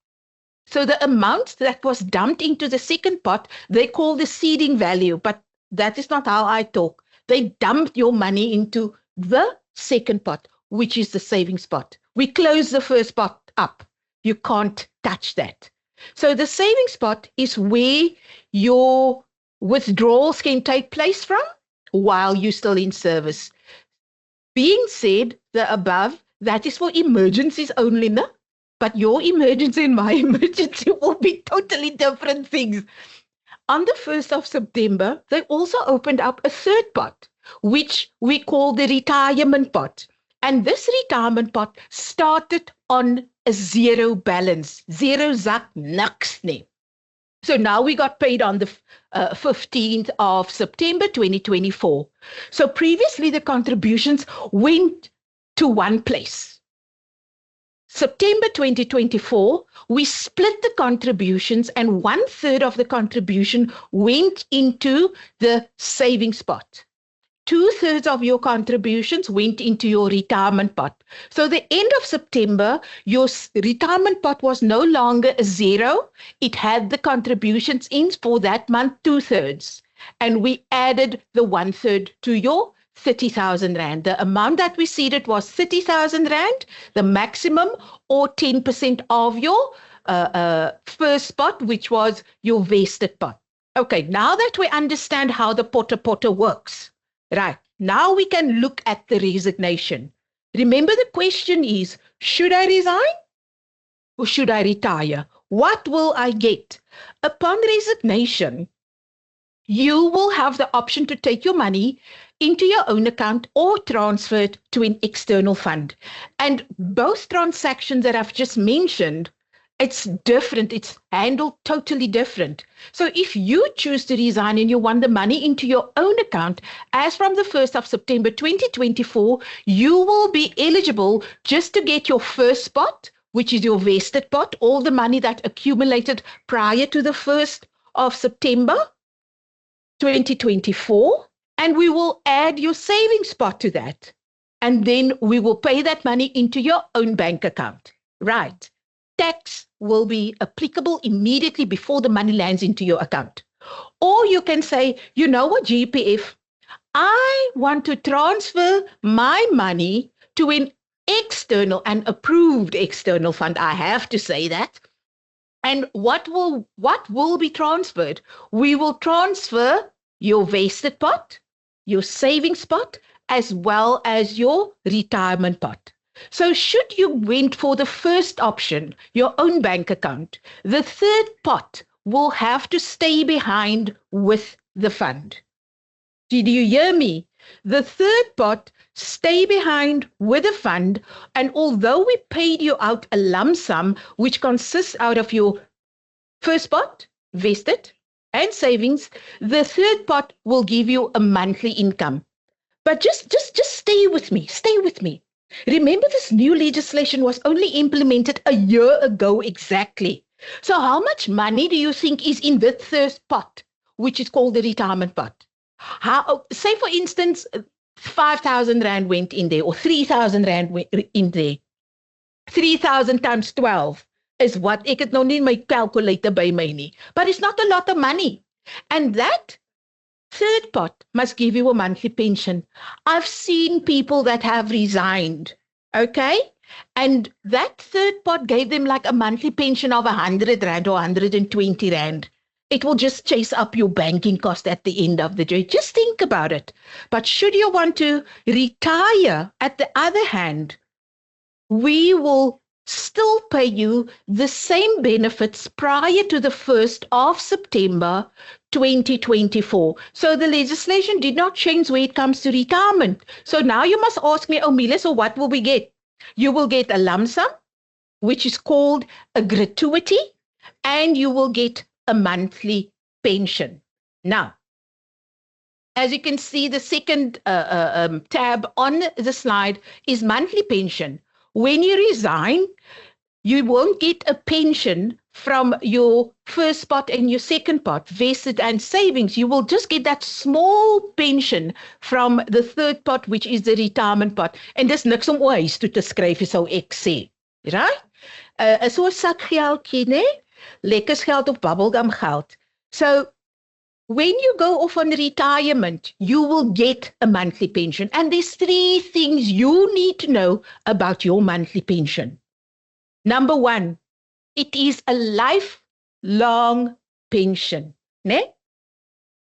So the amount that was dumped into the second pot, they call the seeding value, but that is not how I talk. They dumped your money into the second pot, which is the savings pot. We close the first pot up. You can't touch that. So the savings pot is where your withdrawals can take place from while you're still in service. Being said, the above, that is for emergencies only, no? But your emergency and my emergency will be totally different things. On the 1st of September, they also opened up a third pot, which we call the retirement pot. And this retirement pot started on a 0 balance. 0 zak niks nie. So now we got paid on the 15th of September 2024. So previously the contributions went to one place. September 2024, we split the contributions, and 1/3 of the contribution went into the savings pot. 2/3 of your contributions went into your retirement pot. So the end of September, your retirement pot was no longer a 0. It had the contributions in for that month, 2/3. And we added the 1/3 to your 30,000 Rand. The amount that we seeded was 30,000 Rand, the maximum, or 10% of your first pot, which was your vested pot. Okay, now that we understand how the potter works, right, now we can look at the resignation. Remember, the question is, should I resign or should I retire? What will I get? Upon resignation, you will have the option to take your money into your own account or transfer it to an external fund. And both transactions that I've just mentioned, it's different. It's handled totally different. So if you choose to resign and you want the money into your own account, as from the 1st of September 2024, you will be eligible just to get your first pot, which is your vested pot, all the money that accumulated prior to the 1st of September 2024, and we will add your savings pot to that. And then we will pay that money into your own bank account. Right. Tax will be applicable immediately before the money lands into your account. Or you can say, you know what, GEPF, I want to transfer my money to an external and approved external fund. I have to say that. And what will be transferred? We will transfer your vested pot, your savings pot, as well as your retirement pot. So should you went for the first option, your own bank account, the third pot will have to stay behind with the fund. Did you hear me? The third pot stay behind with the fund, and although we paid you out a lump sum, which consists out of your first pot, vested, and savings, the third pot will give you a monthly income. But just stay with me. Stay with me. Remember, this new legislation was only implemented a year ago exactly. So how much money do you think is in the third pot, which is called the retirement pot? Say, for instance, 5,000 Rand went in there, or 3,000 Rand went in there. 3,000 times 12 is what ek het nou nie my calculator by my nie. But it's not a lot of money. And that third pot must give you a monthly pension. I've seen people that have resigned, okay? And that third pot gave them like a monthly pension of 100 Rand or 120 Rand. It will just chase up your banking cost at the end of the day. Just think about it. But should you want to retire, at the other hand, we will still pay you the same benefits prior to the 1st of September 2024. So the legislation did not change when it comes to retirement. So now you must ask me, Amelia, so what will we get? You will get a lump sum, which is called a gratuity, and you will get a monthly pension. Now, as you can see, the second tab on the slide is monthly pension. When you resign, you won't get a pension from your first pot and your second pot, vested and savings. You will just get that small pension from the third pot, which is the retirement pot. En dis niks om oor huis toe te skryf, sou ek sê. Right? So 'n sak geldjie, né? Lekker geld of bubblegum geld. So when you go off on retirement, you will get a monthly pension. And there's 3 things you need to know about your monthly pension. Number 1, it is a lifelong pension. Ne?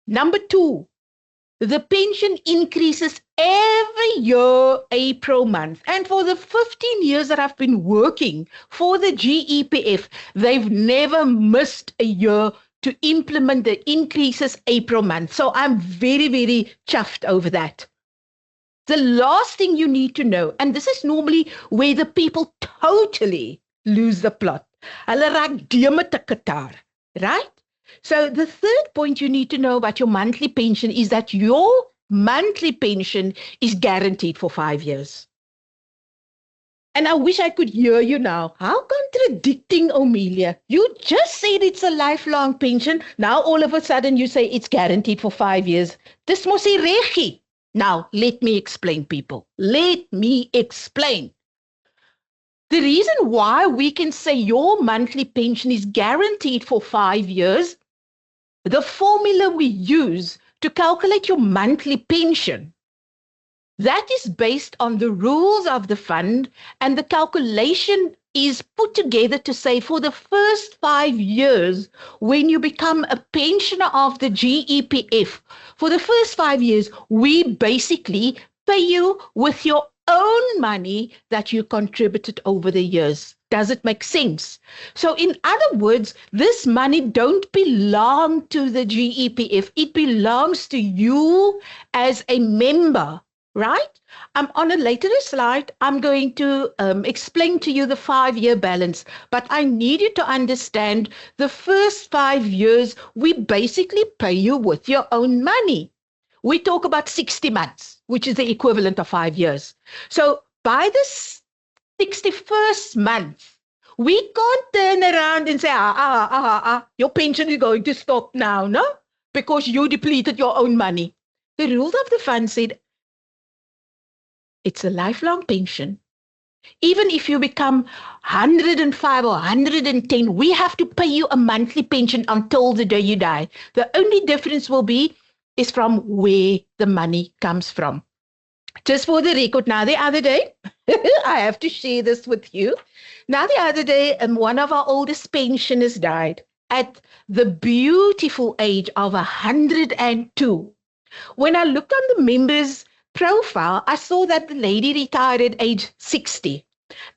Number 2, the pension increases every year, April month. And for the 15 years that I've been working for the GEPF, they've never missed a year to implement the increases April month. So I'm very, very chuffed over that. The last thing you need to know, and this is normally where the people totally lose the plot. Hulle raak deem met 'n kitaar, right? So the third point you need to know about your monthly pension is that your monthly pension is guaranteed for 5 years. And I wish I could hear you now. How contradicting, Amelia. You just said it's a lifelong pension. Now all of a sudden you say it's guaranteed for 5 years. Dis mos nie reggie. Now, let me explain, people. Let me explain. The reason why we can say your monthly pension is guaranteed for 5 years, the formula we use to calculate your monthly pension, that is based on the rules of the fund, and the calculation is put together to say for the first 5 years, when you become a pensioner of the GEPF, for the first 5 years, we basically pay you with your own money that you contributed over the years. Does it make sense? So in other words, this money don't belong to the GEPF. It belongs to you as a member. Right? On a later slide, I'm going to explain to you the 5-year balance, but I need you to understand the first 5 years, we basically pay you with your own money. We talk about 60 months, which is the equivalent of 5 years. So by the 61st month, we can't turn around and say, your pension is going to stop now, no? Because you depleted your own money. The rules of the fund said, it's a lifelong pension. Even if you become 105 or 110, we have to pay you a monthly pension until the day you die. The only difference will be is from where the money comes from. Just for the record, now the other day, I have to share this with you. Now the other day, one of our oldest pensioners died at the beautiful age of 102. When I looked on the member's profile, I saw that the lady retired at age 60.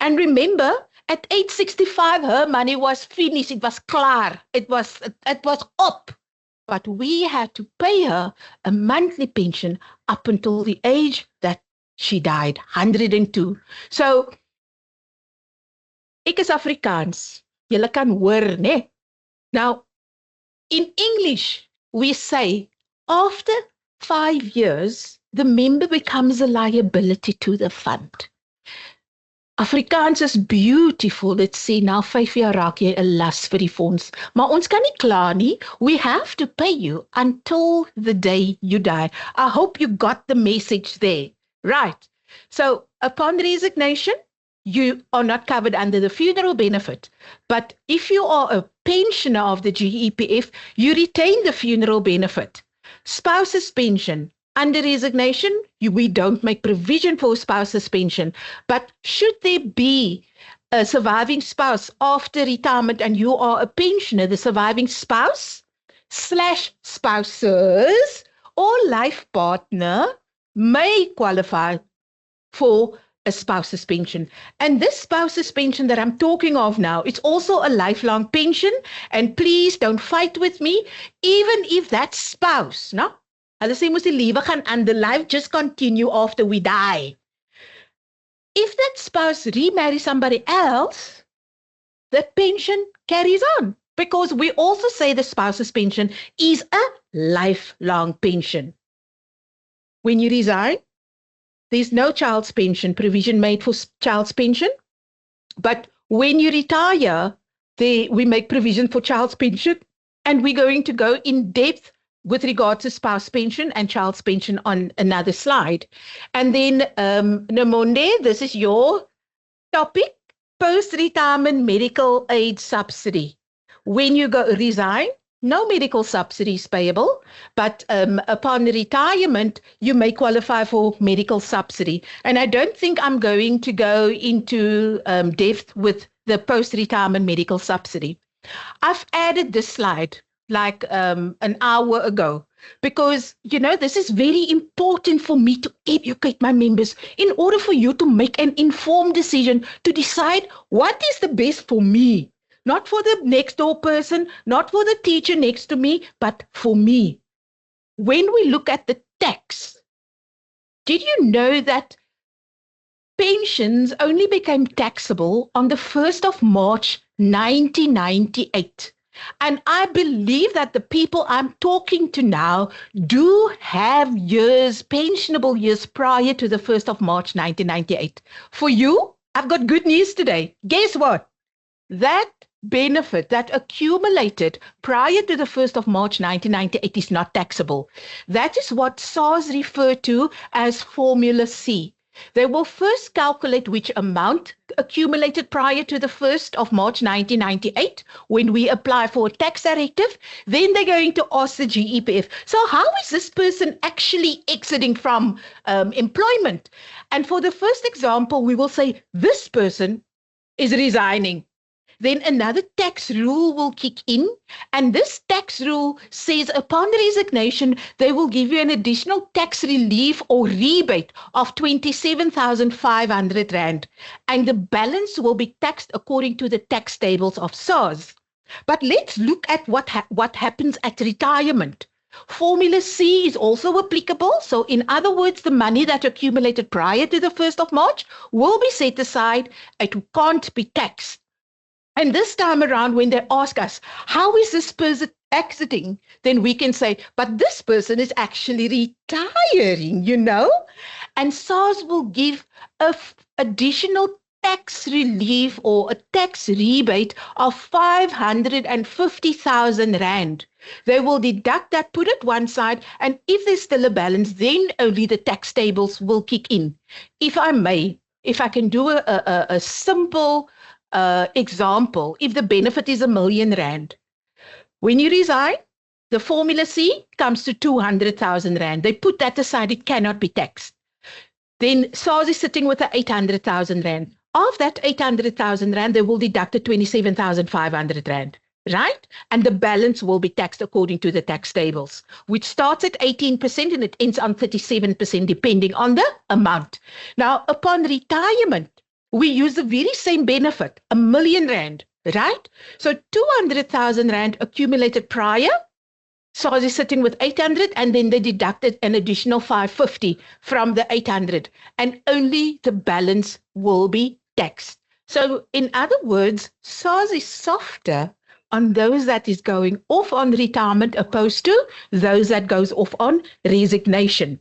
And remember, at age 65, her money was finished. It was klaar. It was up. But we had to pay her a monthly pension up until the age that she died, 102. So, ek is Afrikaans. Julle kan hoor, né? Now, in English, we say, after 5 years, the member becomes a liability to the fund. Afrikaans is beautiful. Dit sê nou 5 jaar raak jy 'n las vir die fonds. Maar ons kan nie kla nie. We have to pay you until the day you die. I hope you got the message there. Right. So upon resignation, you are not covered under the funeral benefit. But if you are a pensioner of the GEPF, you retain the funeral benefit. Spouse's pension. Under resignation, we don't make provision for spouse's pension. But should there be a surviving spouse after retirement and you are a pensioner, the surviving spouse / spouses or life partner may qualify for a spouse's pension. And this spouse's pension that I'm talking of now, it's also a lifelong pension. And please don't fight with me, even if that spouse, no? Hulle sê mos die lewe gaan aan, the life just continue after we die. If that spouse remarries somebody else, the pension carries on, because we also say the spouse's pension is a lifelong pension. When you resign, there's no child's pension provision made for child's pension, but when you retire, we make provision for child's pension, and we're going to go in depth with regard to spouse pension and child's pension on another slide. And then, Nomonde, this is your topic, post-retirement medical aid subsidy. When you resign, no medical subsidies payable, but upon retirement, you may qualify for medical subsidy. And I don't think I'm going to go into depth with the post-retirement medical subsidy. I've added this slide like an hour ago, because, you know, this is very important for me to educate my members in order for you to make an informed decision to decide what is the best for me, not for the next door person, not for the teacher next to me, but for me. When we look at the tax, did you know that pensions only became taxable on the 1st of March 1998? And I believe that the people I'm talking to now do have years, pensionable years prior to the 1st of March 1998. For you, I've got good news today. Guess what? That benefit that accumulated prior to the 1st of March 1998 is not taxable. That is what SARS refer to as Formula C. They will first calculate which amount accumulated prior to the 1st of March 1998 when we apply for a tax directive. Then they're going to ask the GEPF, so how is this person actually exiting from employment? And for the first example, we will say this person is resigning. Then another tax rule will kick in, and this tax rule says upon resignation, they will give you an additional tax relief or rebate of 27,500 Rand, and the balance will be taxed according to the tax tables of SARS. But let's look at what happens at retirement. Formula C is also applicable. So in other words, the money that accumulated prior to the 1st of March will be set aside. It can't be taxed. And this time around, when they ask us, how is this person exiting? Then we can say, but this person is actually retiring, you know? And SARS will give an additional tax relief or a tax rebate of 550,000 Rand. They will deduct that, put it one side, and if there's still a balance, then only the tax tables will kick in. If I may, if I can do a simple example, if the benefit is R1 million, when you resign, the Formula C comes to 200,000 Rand. They put that aside, it cannot be taxed. Then SARS is sitting with the 800,000 Rand. Of that 800,000 Rand, they will deduct the 27,500 Rand. right? And the balance will be taxed according to the tax tables, which starts at 18% and it ends on 37% depending on the amount. Now, upon retirement, we use the very same benefit, R1 million, right? So 200,000 Rand accumulated prior, SARS is sitting with 800, and then they deducted an additional 550 from the 800, and only the balance will be taxed. So in other words, SARS is softer on those that is going off on retirement opposed to those that goes off on resignation.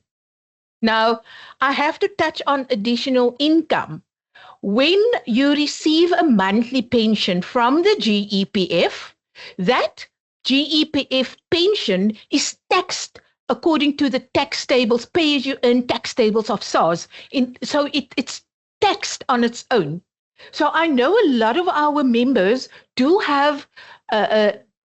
Now, I have to touch on additional income. When you receive a monthly pension from the GEPF, that GEPF pension is taxed according to the tax tables, pay-as-you-earn tax tables of SARS. So it's taxed on its own. So I know a lot of our members do have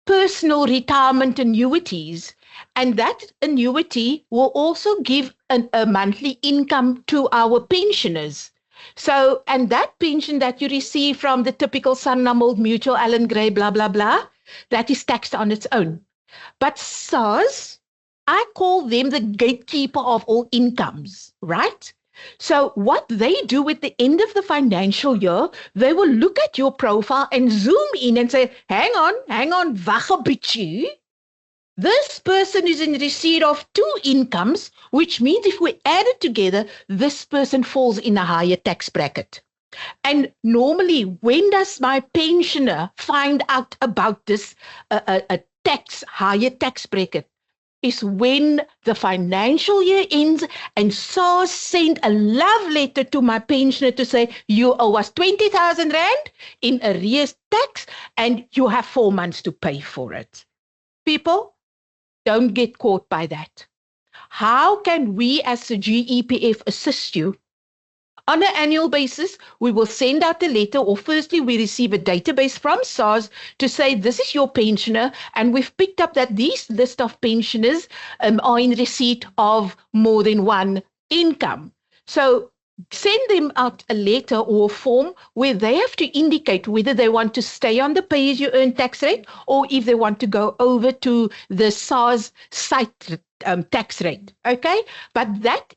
personal retirement annuities, and that annuity will also give a monthly income to our pensioners. So, and that pension that you receive from the typical Sanlam Old Mutual, Allan Gray, blah, blah, blah, that is taxed on its own. But SARS, I call them the gatekeeper of all incomes, right? So what they do at the end of the financial year, they will look at your profile and zoom in and say, hang on, wag 'n bietjie. This person is in receipt of 2 incomes, which means if we add it together, this person falls in a higher tax bracket. And normally, when does my pensioner find out about this higher tax bracket? Is when the financial year ends and SARS sent a love letter to my pensioner to say, you owe us 20,000 Rand in arrears tax and you have 4 months to pay for it. People, don't get caught by that. How can we as the GEPF assist you? On an annual basis, we will send out a letter, or firstly, we receive a database from SARS to say, this is your pensioner, and we've picked up that these list of pensioners are in receipt of more than 1 income. So send them out a letter or a form where they have to indicate whether they want to stay on the pay-as-you-earn tax rate or if they want to go over to the SARS site tax rate, okay? But that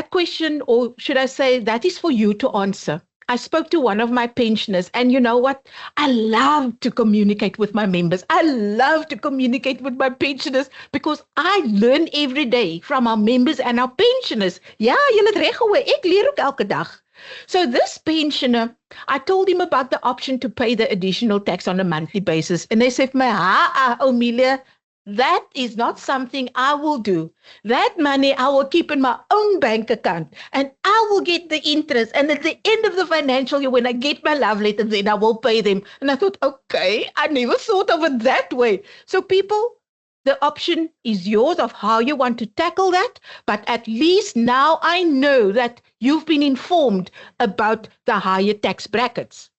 question, or should I say, that is for you to answer. I spoke to one of my pensioners, and you know what? I love to communicate with my members. I love to communicate with my pensioners because I learn every day from our members and our pensioners. Ja, julle het reg gehoor, ek leer ook elke dag. So this pensioner, I told him about the option to pay the additional tax on a monthly basis. And they said, Amelia, that is not something I will do. That money I will keep in my own bank account and I will get the interest. And at the end of the financial year, when I get my love letter, then I will pay them. And I thought, okay, I never thought of it that way. So people, the option is yours of how you want to tackle that. But at least now I know that you've been informed about the higher tax brackets.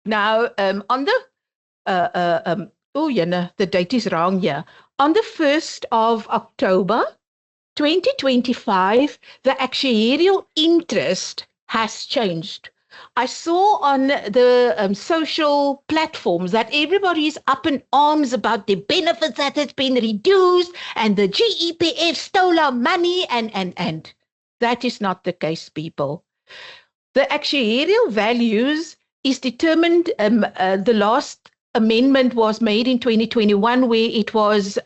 Now, on the the date is wrong here. On the 1st of October, 2025, the actuarial interest has changed. I saw on the social platforms that everybody is up in arms about the benefits that has been reduced and the GEPF stole our money and that is not the case, people. The actuarial values is determined, the last amendment was made in 2021 where it was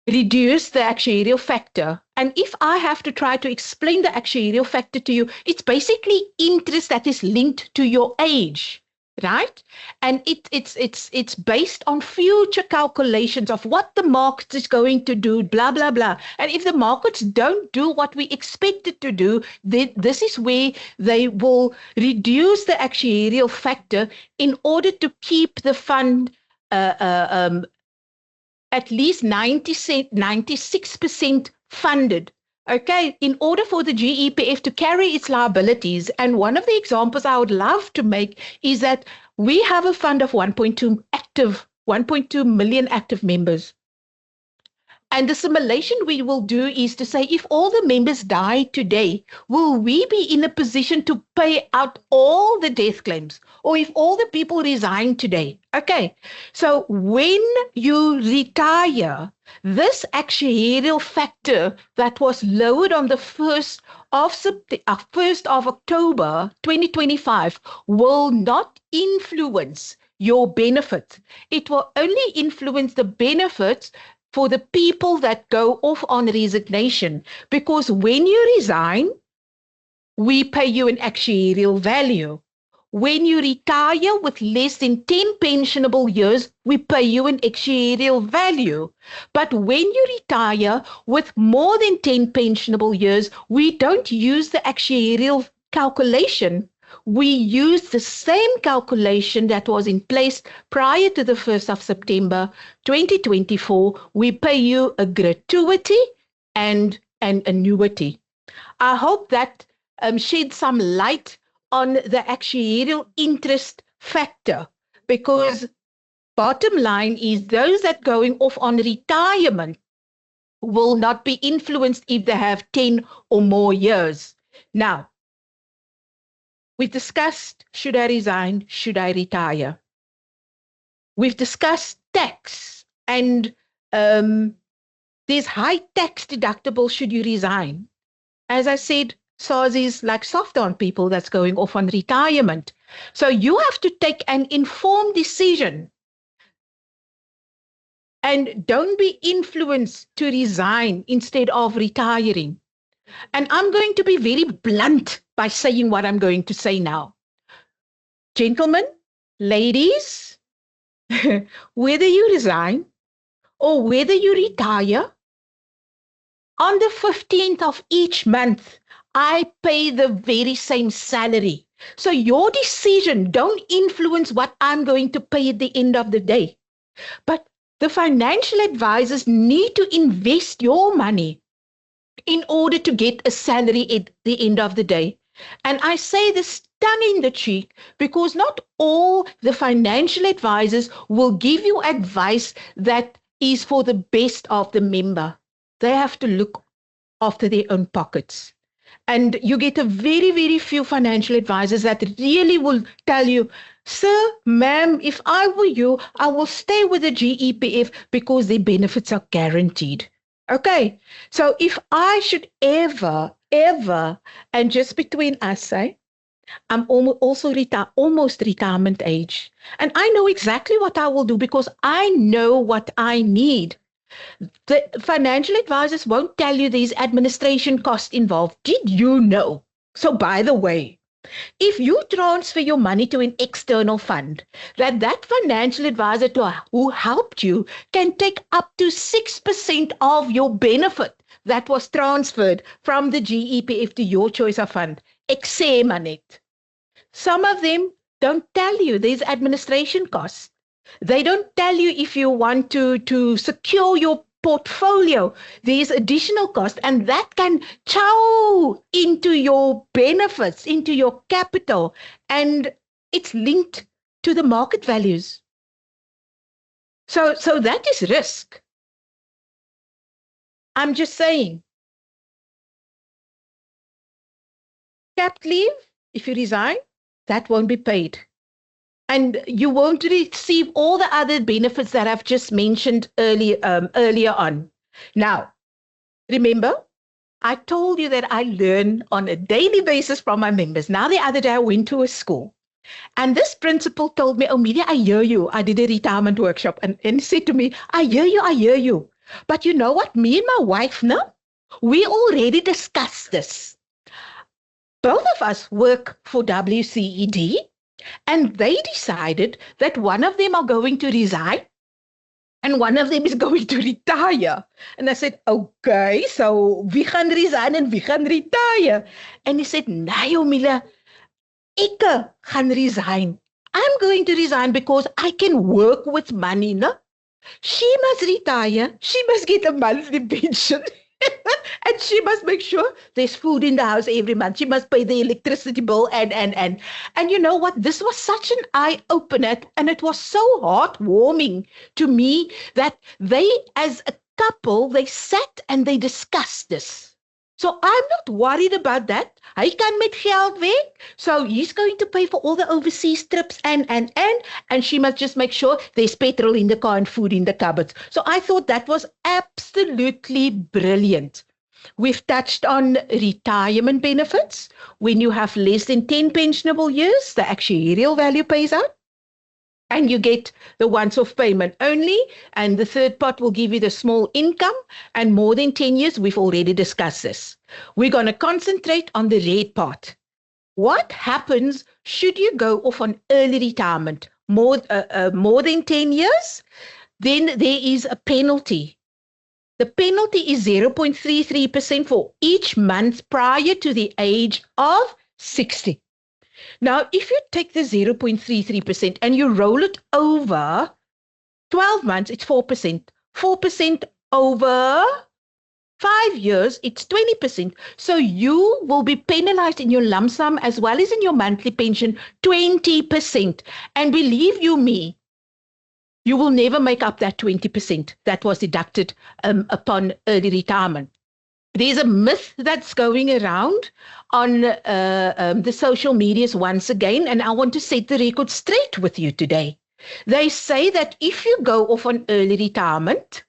reduced the actuarial factor. And if I have to try to explain the actuarial factor to you, it's basically interest that is linked to your age, right? And it's based on future calculations of what the market is going to do, blah, blah, blah. And if the markets don't do what we expect it to do, then this is where they will reduce the actuarial factor in order to keep the fund at least 96% funded. Okay, in order for the GEPF to carry its liabilities, and one of the examples I would love to make is that we have a fund of 1.2 million active members. And the simulation we will do is to say, if all the members die today, will we be in a position to pay out all the death claims? Or if all the people resign today? Okay, so when you retire, this actuarial factor that was lowered on the 1st of October 2025 will not influence your benefits. It will only influence the benefits for the people that go off on resignation, because when you resign, we pay you an actuarial value. When you retire with less than 10 pensionable years, we pay you an actuarial value. But when you retire with more than 10 pensionable years, we don't use the actuarial calculation. We use the same calculation that was in place prior to the 1st of September 2024. We pay you a gratuity and an annuity. I hope that shed some light on the actuarial interest factor, because bottom line is those that going off on retirement will not be influenced if they have 10 or more years. Now, we've discussed, should I resign? Should I retire? We've discussed tax, and there's high tax deductible should you resign. As I said, SARS is like soft on people that's going off on retirement. So you have to take an informed decision and don't be influenced to resign instead of retiring. And I'm going to be very blunt by saying what I'm going to say now. Gentlemen, ladies, whether you resign or whether you retire, on the 15th of each month, I pay the very same salary. So your decision don't influence what I'm going to pay at the end of the day. But the financial advisors need to invest your money in order to get a salary at the end of the day. And I say this tongue in the cheek because not all the financial advisors will give you advice that is for the best of the member. They have to look after their own pockets. And you get a very, very few financial advisors that really will tell you, sir, ma'am, if I were you, I will stay with the GEPF because their benefits are guaranteed. Okay, so if I should ever, and just between us, I'm also almost retirement age. And I know exactly what I will do because I know what I need. The financial advisors won't tell you there's administration costs involved. Did you know? So by the way, if you transfer your money to an external fund, that financial advisor who helped you can take up to 6% of your benefit that was transferred from the GEPF to your choice of fund. Examine it. Some of them don't tell you there's administration costs. They don't tell you if you want to secure your portfolio, there's additional cost, and that can chow into your benefits, into your capital, and it's linked to the market values. So that is risk. I'm just saying. Capped leave, if you resign, that won't be paid. And you won't receive all the other benefits that I've just mentioned earlier on. Now, remember, I told you that I learn on a daily basis from my members. Now, the other day, I went to a school. And this principal told me, oh, Media, I hear you. I did a retirement workshop. And he said to me, I hear you. But you know what? Me and my wife, no? We already discussed this. Both of us work for WCED. And they decided that one of them are going to resign and one of them is going to retire. And I said, okay, so wie gaan resign and wie gaan retire? And he said, nee, Mila, ek gaan resign. I'm going to resign because I can work with money, no? She must retire. She must get a monthly pension. And she must make sure there's food in the house every month. She must pay the electricity bill and you know what? This was such an eye-opener and it was so heartwarming to me that they as a couple, they sat and they discussed this. So I'm not worried about that. Hy kan met geld werk. So he's going to pay for all the overseas trips and she must just make sure there's petrol in the car and food in the cupboard. So I thought that was absolutely brilliant. We've touched on retirement benefits. When you have less than 10 pensionable years, the actuarial value pays out. And you get the once-off payment only. And the third part will give you the small income. And more than 10 years, we've already discussed this. We're going to concentrate on the red part. What happens should you go off on early retirement? More than 10 years? Then there is a penalty. The penalty is 0.33% for each month prior to the age of 60. Now, if you take the 0.33% and you roll it over 12 months, it's 4%. 4% over 5 years, it's 20%. So you will be penalized in your lump sum as well as in your monthly pension, 20%. And believe you me, you will never make up that 20% that was deducted upon early retirement. There's a myth that's going around on the social medias once again, and I want to set the record straight with you today. They say that if you go off on early retirement,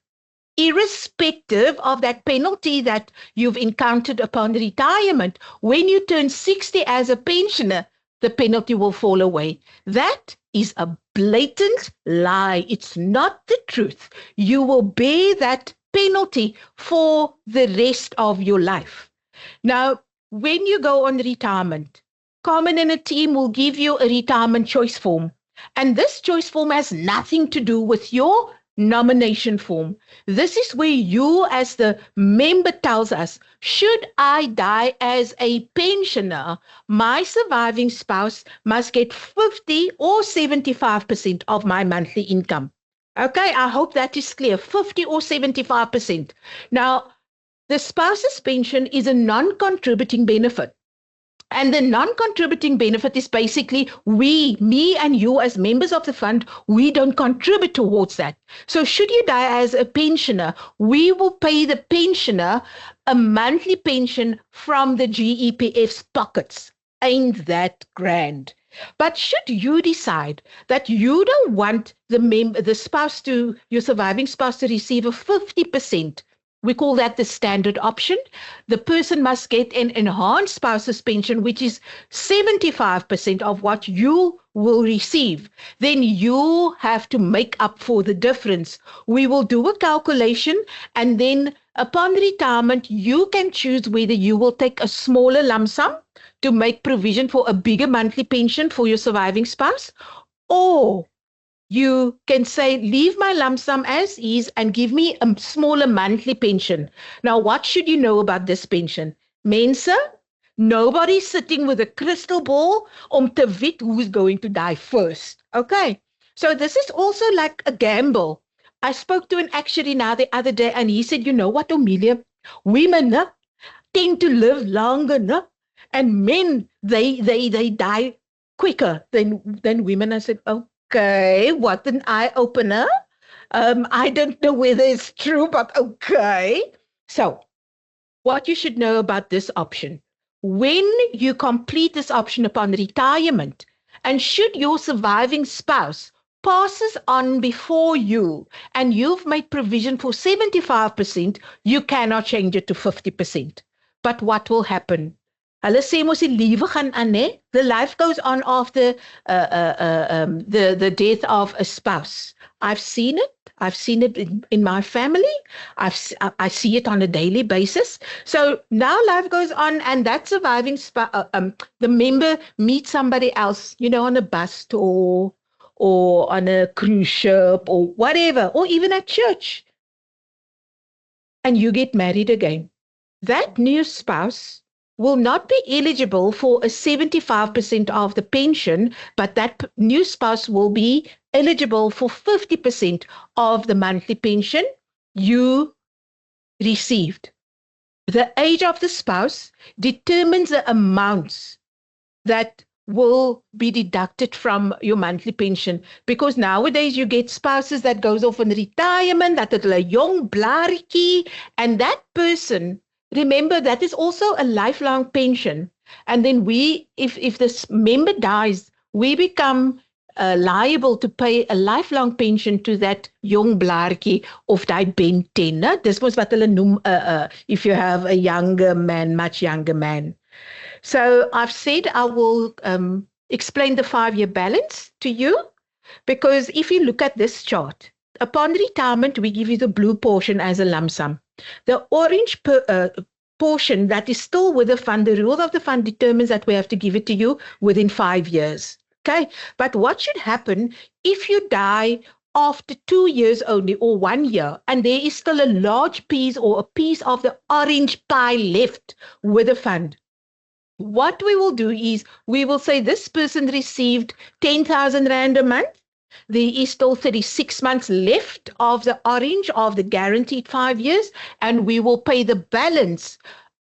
irrespective of that penalty that you've encountered upon retirement, when you turn 60 as a pensioner, the penalty will fall away. That is a blatant lie. It's not the truth. You will bear that penalty for the rest of your life. Now, when you go on retirement, Carmen and a team will give you a retirement choice form. And this choice form has nothing to do with your nomination form. This is where you as the member tells us, should I die as a pensioner, my surviving spouse must get 50 or 75% of my monthly income. Okay, I hope that is clear, 50 or 75%. Now, the spouse's pension is a non-contributing benefit. And the non-contributing benefit is basically me and you as members of the fund, we don't contribute towards that. So should you die as a pensioner, we will pay the pensioner a monthly pension from the GEPF's pockets. Ain't that grand? But should you decide that you don't want your surviving spouse to receive a 50%, we call that the standard option. The person must get an enhanced spouse's pension, which is 75% of what you will receive. Then you have to make up for the difference. We will do a calculation, and then upon retirement, you can choose whether you will take a smaller lump sum to make provision for a bigger monthly pension for your surviving spouse, or you can say, leave my lump sum as is and give me a smaller monthly pension. Now, what should you know about this pension? Mensa, nobody's sitting with a crystal ball te weet who's going to die first. Okay, so this is also like a gamble. I spoke to an actuary now the other day, and he said, you know what, Amelia, women tend to live longer, and men, they die quicker than women. I said, okay, what an eye-opener. I don't know whether it's true, but okay. So what you should know about this option, when you complete this option upon retirement, and should your surviving spouse passes on before you, and you've made provision for 75%, you cannot change it to 50%. But what will happen? Hulle sê mos die lewe gaan aan, né? The life goes on after the death of a spouse. I've seen it. I've seen it in my family. I see it on a daily basis. So now life goes on, and that surviving the member meets somebody else, on a bus store or on a cruise ship or whatever, or even at church. And you get married again. That new spouse will not be eligible for a 75% of the pension, but that new spouse will be eligible for 50% of the monthly pension you received. The age of the spouse determines the amounts that will be deducted from your monthly pension, because nowadays you get spouses that goes off in retirement, that is a young blariki, and that person, remember, that is also a lifelong pension. And then if this member dies, we become liable to pay a lifelong pension to that young blarkie of die Ben 10. Dis mos wat hulle noem if you have a younger man, much younger man. So I've said I will explain the 5-year balance to you, because if you look at this chart, upon retirement, we give you the blue portion as a lump sum. The orange portion that is still with the fund, the rule of the fund determines that we have to give it to you within 5 years. Okay, but what should happen if you die after 2 years only or 1 year, and there is still a large piece or a piece of the orange pie left with the fund? What we will do is we will say this person received 10,000 Rand a month. There is still 36 months left of the orange of the guaranteed 5 years, and we will pay the balance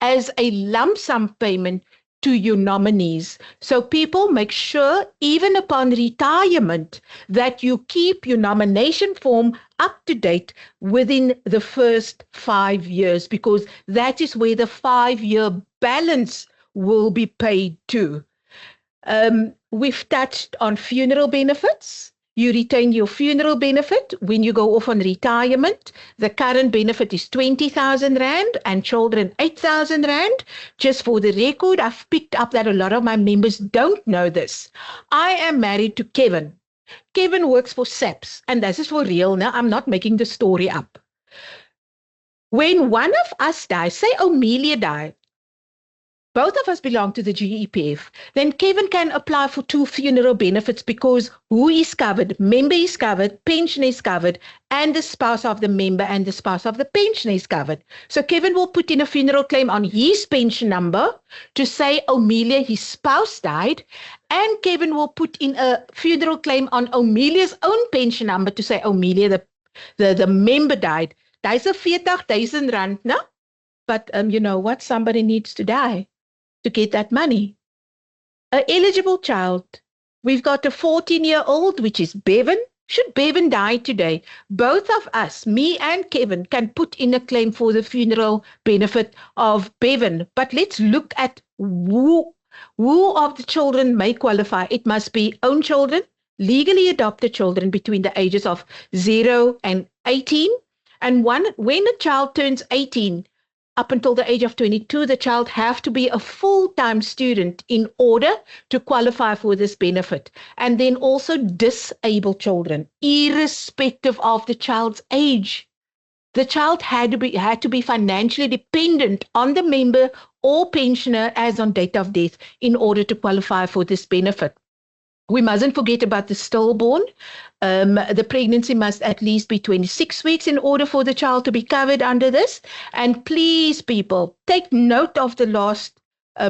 as a lump sum payment to your nominees. So people, make sure, even upon retirement, that you keep your nomination form up to date within the first 5 years, because that is where the 5-year balance will be paid to. We've touched on funeral benefits. You retain your funeral benefit when you go off on retirement. The current benefit is 20,000 Rand and children 8,000 Rand. Just for the record, I've picked up that a lot of my members don't know this. I am married to Kevin. Kevin works for SAPS, and this is for real now. I'm not making the story up. When one of us dies, say Amelia died, both of us belong to the GEPF, then Kevin can apply for 2 funeral benefits, because who is covered? Member is covered, pensioner is covered, and the spouse of the member and the spouse of the pensioner is covered. So Kevin will put in a funeral claim on his pension number to say Amelia, his spouse, died, and Kevin will put in a funeral claim on Amelia's own pension number to say Amelia, the member, died. There's a 40,000 Rand, no? But you know what? Somebody needs to die to get that money. An eligible child. We've got a 14-year-old, which is Bevan. Should Bevan die today, both of us, me and Kevin, can put in a claim for the funeral benefit of Bevan. But let's look at who of the children may qualify. It must be own children, legally adopted children between the ages of 0 and 18. And when a child turns 18, up until the age of 22, the child have to be a full-time student in order to qualify for this benefit. And then also disabled children, irrespective of the child's age. The child had to be financially dependent on the member or pensioner as on date of death in order to qualify for this benefit. We mustn't forget about the stillborn. The pregnancy must at least be 26 weeks in order for the child to be covered under this. And please, people, take note of the last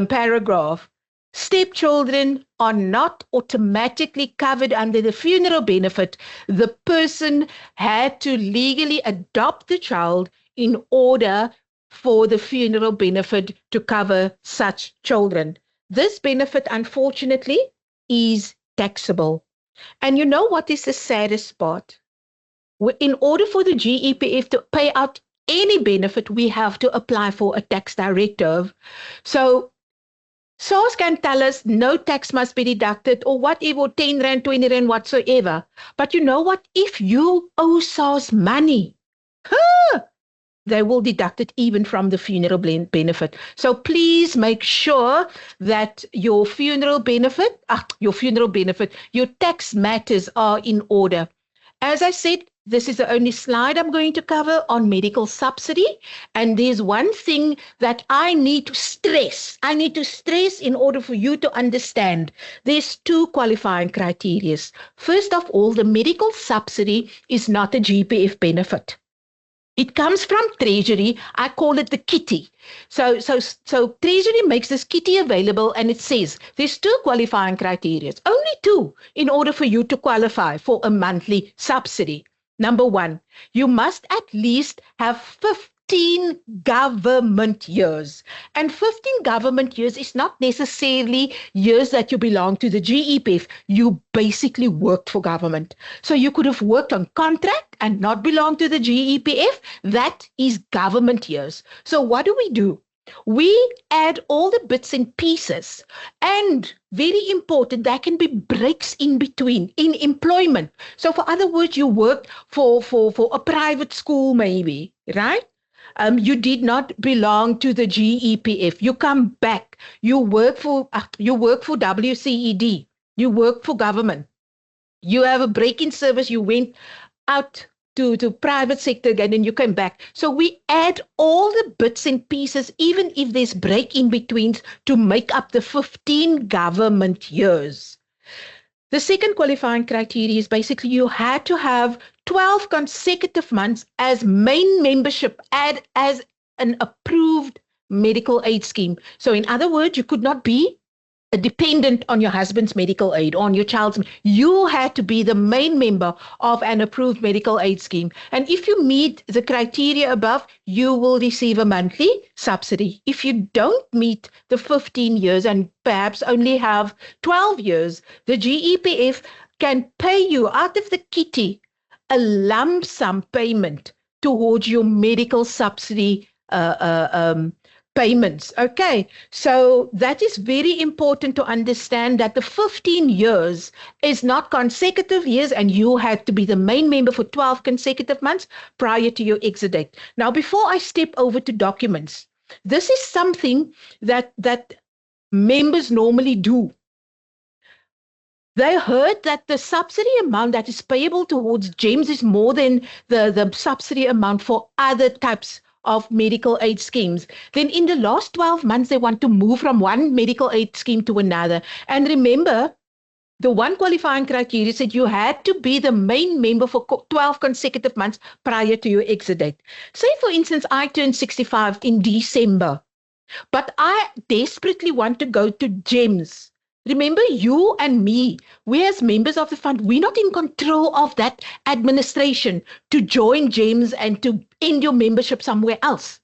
paragraph. Stepchildren are not automatically covered under the funeral benefit. The person had to legally adopt the child in order for the funeral benefit to cover such children. This benefit, unfortunately, is taxable. And you know what is the saddest part? In order for the GEPF to pay out any benefit, we have to apply for a tax directive. So SARS can tell us no tax must be deducted or whatever, 10 Rand, 20 Rand, whatsoever. But you know what? If you owe SARS money, they will deduct it even from the funeral benefit. So please make sure that your funeral benefit, your tax matters are in order. As I said, this is the only slide I'm going to cover on medical subsidy. And there's one thing that I need to stress. I need to stress in order for you to understand. There's 2 qualifying criteria. First of all, the medical subsidy is not a GEPF benefit. It comes from Treasury. I call it the kitty. So Treasury makes this kitty available, and it says there's 2 qualifying criteria, only 2, in order for you to qualify for a monthly subsidy. Number 1, you must at least have 15 government years. And 15 government years is not necessarily years that you belong to the GEPF. You basically worked for government. So you could have worked on contract and not belong to the GEPF. That is government years. So what do? We add all the bits and pieces, and very important, there can be breaks in between in employment. So for other words, you worked for a private school maybe, right? You did not belong to the GEPF. You come back. You work for WCED. You work for government. You have a break in service. You went out to private sector again and you came back. So we add all the bits and pieces, even if there's break in between, to make up the 15 government years. The second qualifying criteria is basically you had to have 12 consecutive months as main membership as an approved medical aid scheme. So in other words, you could not be a dependent on your husband's medical aid, on your child's. You had to be the main member of an approved medical aid scheme. And if you meet the criteria above, you will receive a monthly subsidy. If you don't meet the 15 years and perhaps only have 12 years, the GEPF can pay you out of the kitty a lump sum payment towards your medical subsidy payments. Okay, so that is very important to understand, that the 15 years is not consecutive years and you had to be the main member for 12 consecutive months prior to your exit date. Now, before I step over to documents, this is something that members normally do. They heard that the subsidy amount that is payable towards GEMS is more than the subsidy amount for other types of medical aid schemes. Then in the last 12 months, they want to move from one medical aid scheme to another. And remember, the one qualifying criteria said you had to be the main member for 12 consecutive months prior to your exit date. Say, for instance, I turned 65 in December, but I desperately want to go to GEMS. Remember, you and me, we as members of the fund, we're not in control of that administration to join GEMS and to end your membership somewhere else.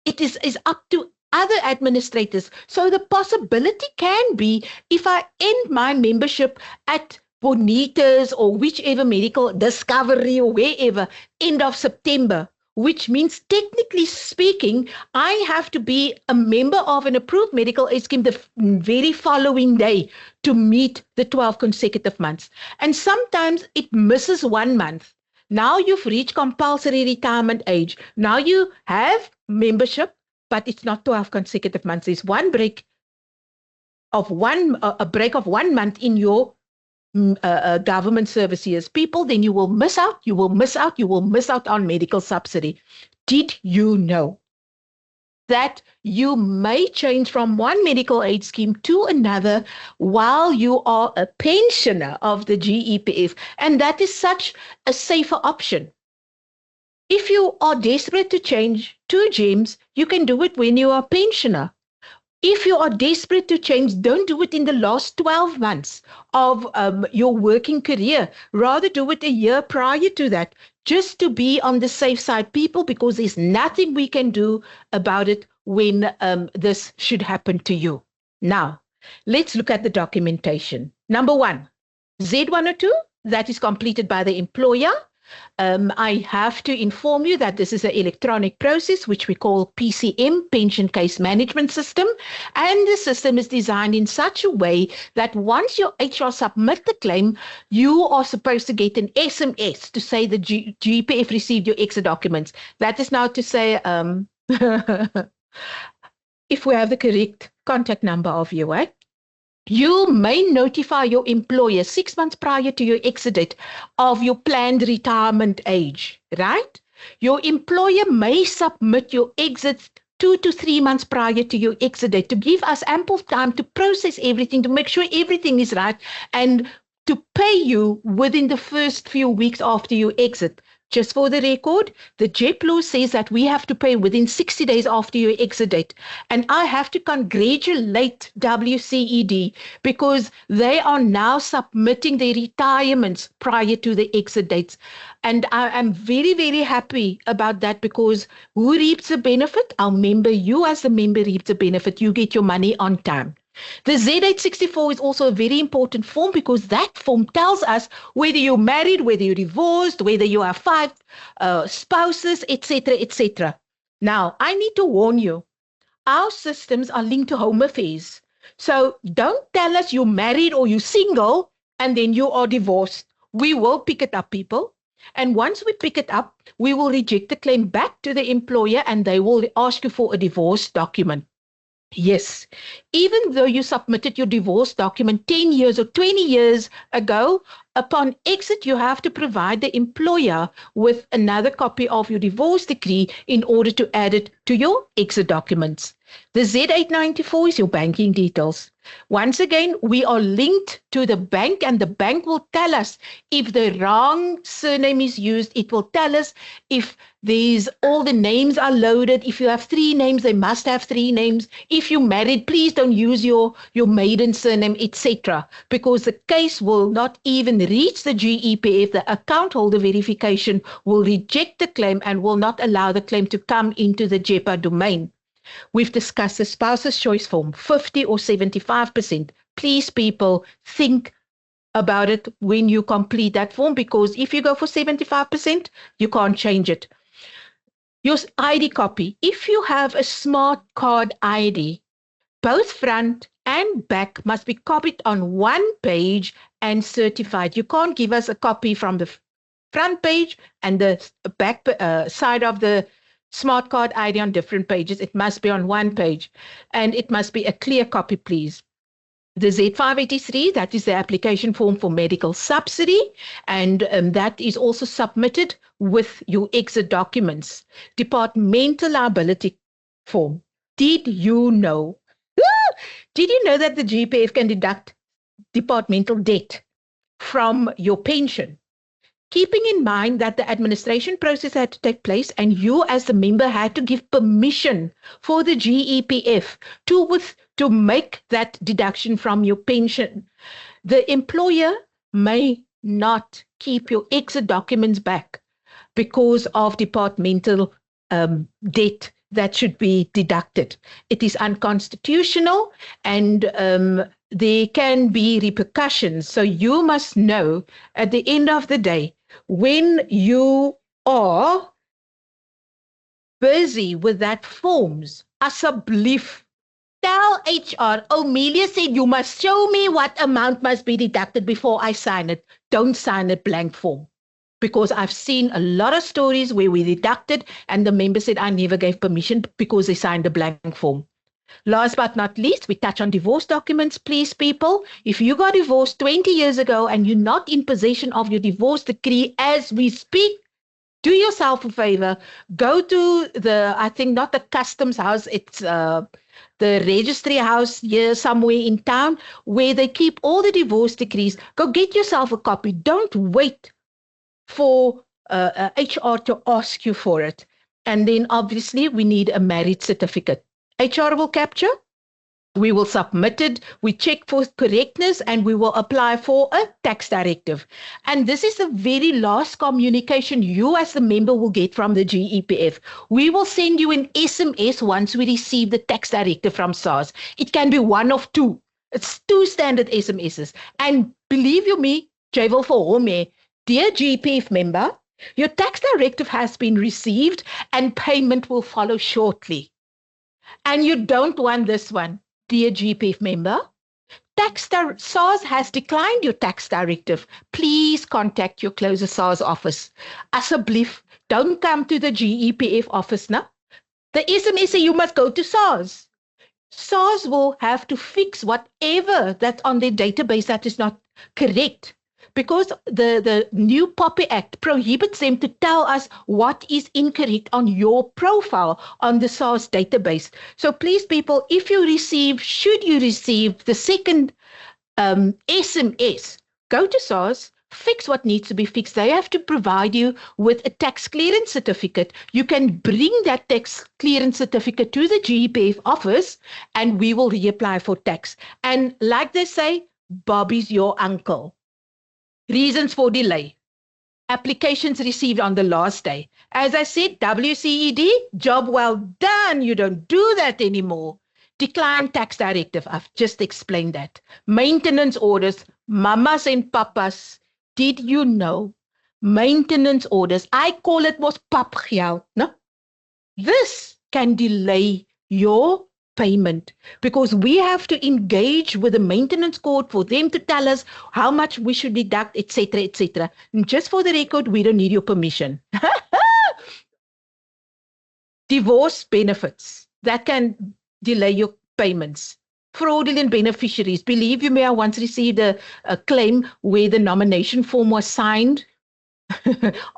It is up to other administrators. So the possibility can be, if I end my membership at Bonitas or whichever medical Discovery or wherever, end of September, which means technically speaking, I have to be a member of an approved medical aid scheme the very following day to meet the 12 consecutive months. And sometimes it misses 1 month. Now you've reached compulsory retirement age. Now you have membership, but it's not 12 consecutive months. There's one break of a break of 1 month in your government service years. People, then you will miss out, you will miss out on medical subsidy. Did you know that you may change from one medical aid scheme to another while you are a pensioner of the GEPF? And that is such a safer option. If you are desperate to change to GEMS, you can do it when you are a pensioner. If you are desperate to change, don't do it in the last 12 months of your working career. Rather do it a year prior to that, just to be on the safe side, people, because there's nothing we can do about it when this should happen to you. Now, let's look at the documentation. Number 1, Z102, that is completed by the employer. I have to inform you that this is an electronic process, which we call PCM, Pension Case Management System. And the system is designed in such a way that once your HR submit the claim, you are supposed to get an SMS to say the GEPF received your exit documents. That is now to say, if we have the correct contact number of you, right? You may notify your employer 6 months prior to your exit date of your planned retirement age, right? Your employer may submit your exit 2 to 3 months prior to your exit date to give us ample time to process everything, to make sure everything is right, and to pay you within the first few weeks after your exit. Just for the record, the JEP law says that we have to pay within 60 days after your exit date. And I have to congratulate WCED because they are now submitting their retirements prior to the exit dates. And I am very, very happy about that because who reaps the benefit? Our member, you as the member reap the benefit. You get your money on time. The Z864 is also a very important form because that form tells us whether you're married, whether you're divorced, whether you have 5 spouses, etc., etc. Now, I need to warn you, our systems are linked to Home Affairs. So don't tell us you're married or you're single and then you are divorced. We will pick it up, people. And once we pick it up, we will reject the claim back to the employer and they will ask you for a divorce document. Yes, even though you submitted your divorce document 10 years or 20 years ago, upon exit, you have to provide the employer with another copy of your divorce decree in order to add it to your exit documents. The Z894 is your banking details. Once again, we are linked to the bank and the bank will tell us if the wrong surname is used. It will tell us if all the names are loaded. If you have 3 names, they must have 3 names. If you're married, please don't use your maiden surname, etc. Because the case will not even reach the GEPF. The account holder verification will reject the claim and will not allow the claim to come into the JEPA domain. We've discussed the spouse's choice form, 50 or 75%. Please, people, think about it when you complete that form, because if you go for 75%, you can't change it. Your ID copy. If you have a smart card ID, both front and back must be copied on one page and certified. You can't give us a copy from the front page and the back side of the smart card ID on different pages. It must be on one page and it must be a clear copy, please. The Z583, that is the application form for medical subsidy, and that is also submitted with your exit documents. Departmental liability form. Did you know? Did you know that the GEPF can deduct departmental debt from your pension? Keeping in mind that the administration process had to take place and you as the member had to give permission for the GEPF to make that deduction from your pension. The employer may not keep your exit documents back because of departmental debt that should be deducted. It is unconstitutional and there can be repercussions. So you must know at the end of the day, when you are busy with that forms, asseblief, tell HR, Amelia said you must show me what amount must be deducted before I sign it. Don't sign a blank form. Because I've seen a lot of stories where we deducted and the member said, I never gave permission because they signed a blank form. Last but not least, we touch on divorce documents. Please, people, if you got divorced 20 years ago and you're not in possession of your divorce decree as we speak, do yourself a favor. Go to I think not the customs house, it's the registry house here somewhere in town where they keep all the divorce decrees. Go get yourself a copy. Don't wait for HR to ask you for it. And then obviously we need a marriage certificate. HR will capture, we will submit it, we check for correctness, and we will apply for a tax directive. And this is the very last communication you as the member will get from the GEPF. We will send you an SMS once we receive the tax directive from SARS. It can be one of 2. It's 2 standard SMSs. And believe you me, Javel for home, dear GEPF member, your tax directive has been received and payment will follow shortly. And you don't want this one, dear GEPF member. SARS has declined your tax directive. Please contact your closest SARS office. Asseblief, don't come to the GEPF office now. The SMS say you must go to SARS. SARS will have to fix whatever that's on their database that is not correct. Because the new POPI Act prohibits them to tell us what is incorrect on your profile on the SARS database. So please, people, should you receive the second SMS, go to SARS, fix what needs to be fixed. They have to provide you with a tax clearance certificate. You can bring that tax clearance certificate to the GEPF office and we will reapply for tax. And like they say, Bobby's your uncle. Reasons for delay. Applications received on the last day. As I said, WCED, job well done. You don't do that anymore. Decline tax directive. I've just explained that. Maintenance orders. Mamas and papas, did you know? Maintenance orders. I call it was papgeld. No? This can delay your payment because we have to engage with the maintenance court for them to tell us how much we should deduct, etc., etc. Just for the record, we don't need your permission. Divorce benefits that can delay your payments. Fraudulent beneficiaries. Believe you me, I once received a claim where the nomination form was signed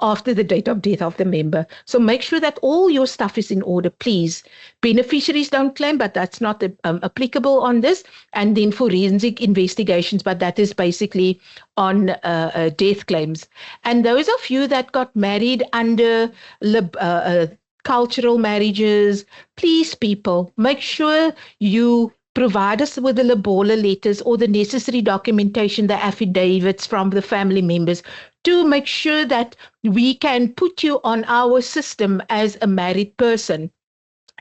after the date of death of the member. So make sure that all your stuff is in order, please. Beneficiaries don't claim, but that's not applicable on this. And then forensic investigations, but that is basically on death claims. And those of you that got married under cultural marriages, please, people, make sure you provide us with the Lobola letters or the necessary documentation, the affidavits from the family members, to make sure that we can put you on our system as a married person.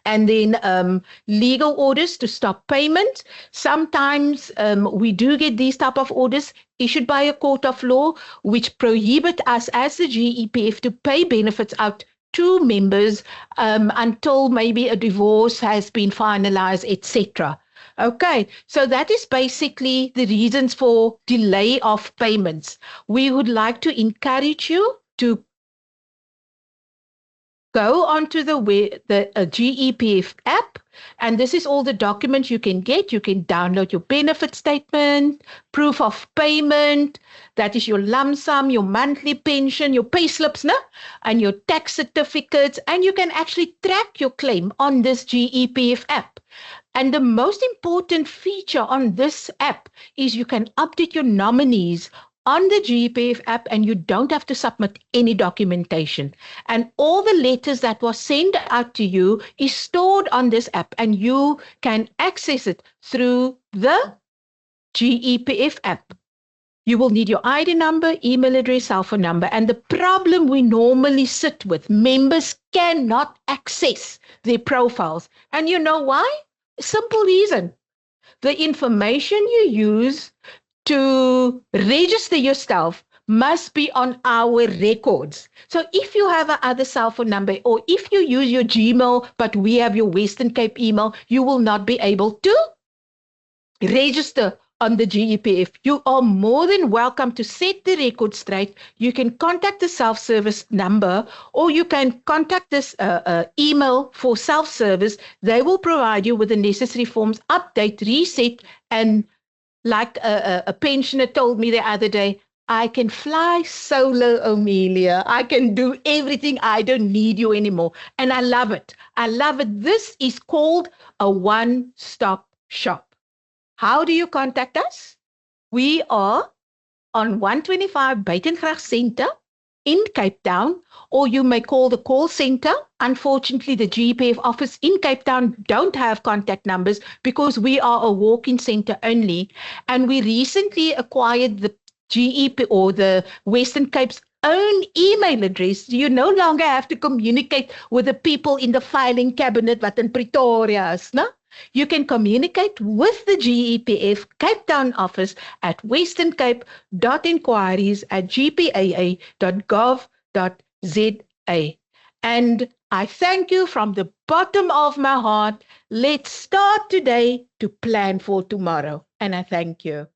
And then legal orders to stop payment. Sometimes we do get these type of orders issued by a court of law, which prohibit us as the GEPF to pay benefits out to members until maybe a divorce has been finalized, etc. Okay, so that is basically the reasons for delay of payments. We would like to encourage you to go onto the GEPF app, and this is all the documents you can get. You can download your benefit statement, proof of payment, that is your lump sum, your monthly pension, your pay slips, and your tax certificates, and you can actually track your claim on this GEPF app. And the most important feature on this app is you can update your nominees on the GEPF app and you don't have to submit any documentation. And all the letters that was sent out to you is stored on this app and you can access it through the GEPF app. You will need your ID number, email address, cell phone number. And the problem we normally sit with, members cannot access their profiles. And you know why? Simple reason. The information you use to register yourself must be on our records. So if you have another cell phone number or if you use your Gmail, but we have your Western Cape email, you will not be able to register on the GEPF. You are more than welcome to set the record straight. You can contact the self-service number or you can contact this email for self-service. They will provide you with the necessary forms, update, reset, and like a pensioner told me the other day, I can fly solo, Amelia. I can do everything. I don't need you anymore. And I love it. I love it. This is called a one-stop shop. How do you contact us? We are on 125 Buitengracht Center in Cape Town, or you may call the call center. Unfortunately, the GEPF office in Cape Town don't have contact numbers because we are a walk-in center only. And we recently acquired the GEP or the Western Cape's own email address. You no longer have to communicate with the people in the filing cabinet wat in Pretoria is, no? You can communicate with the GEPF Cape Town office at westerncape.inquiries@gpaa.gov.za. And I thank you from the bottom of my heart. Let's start today to plan for tomorrow. And I thank you.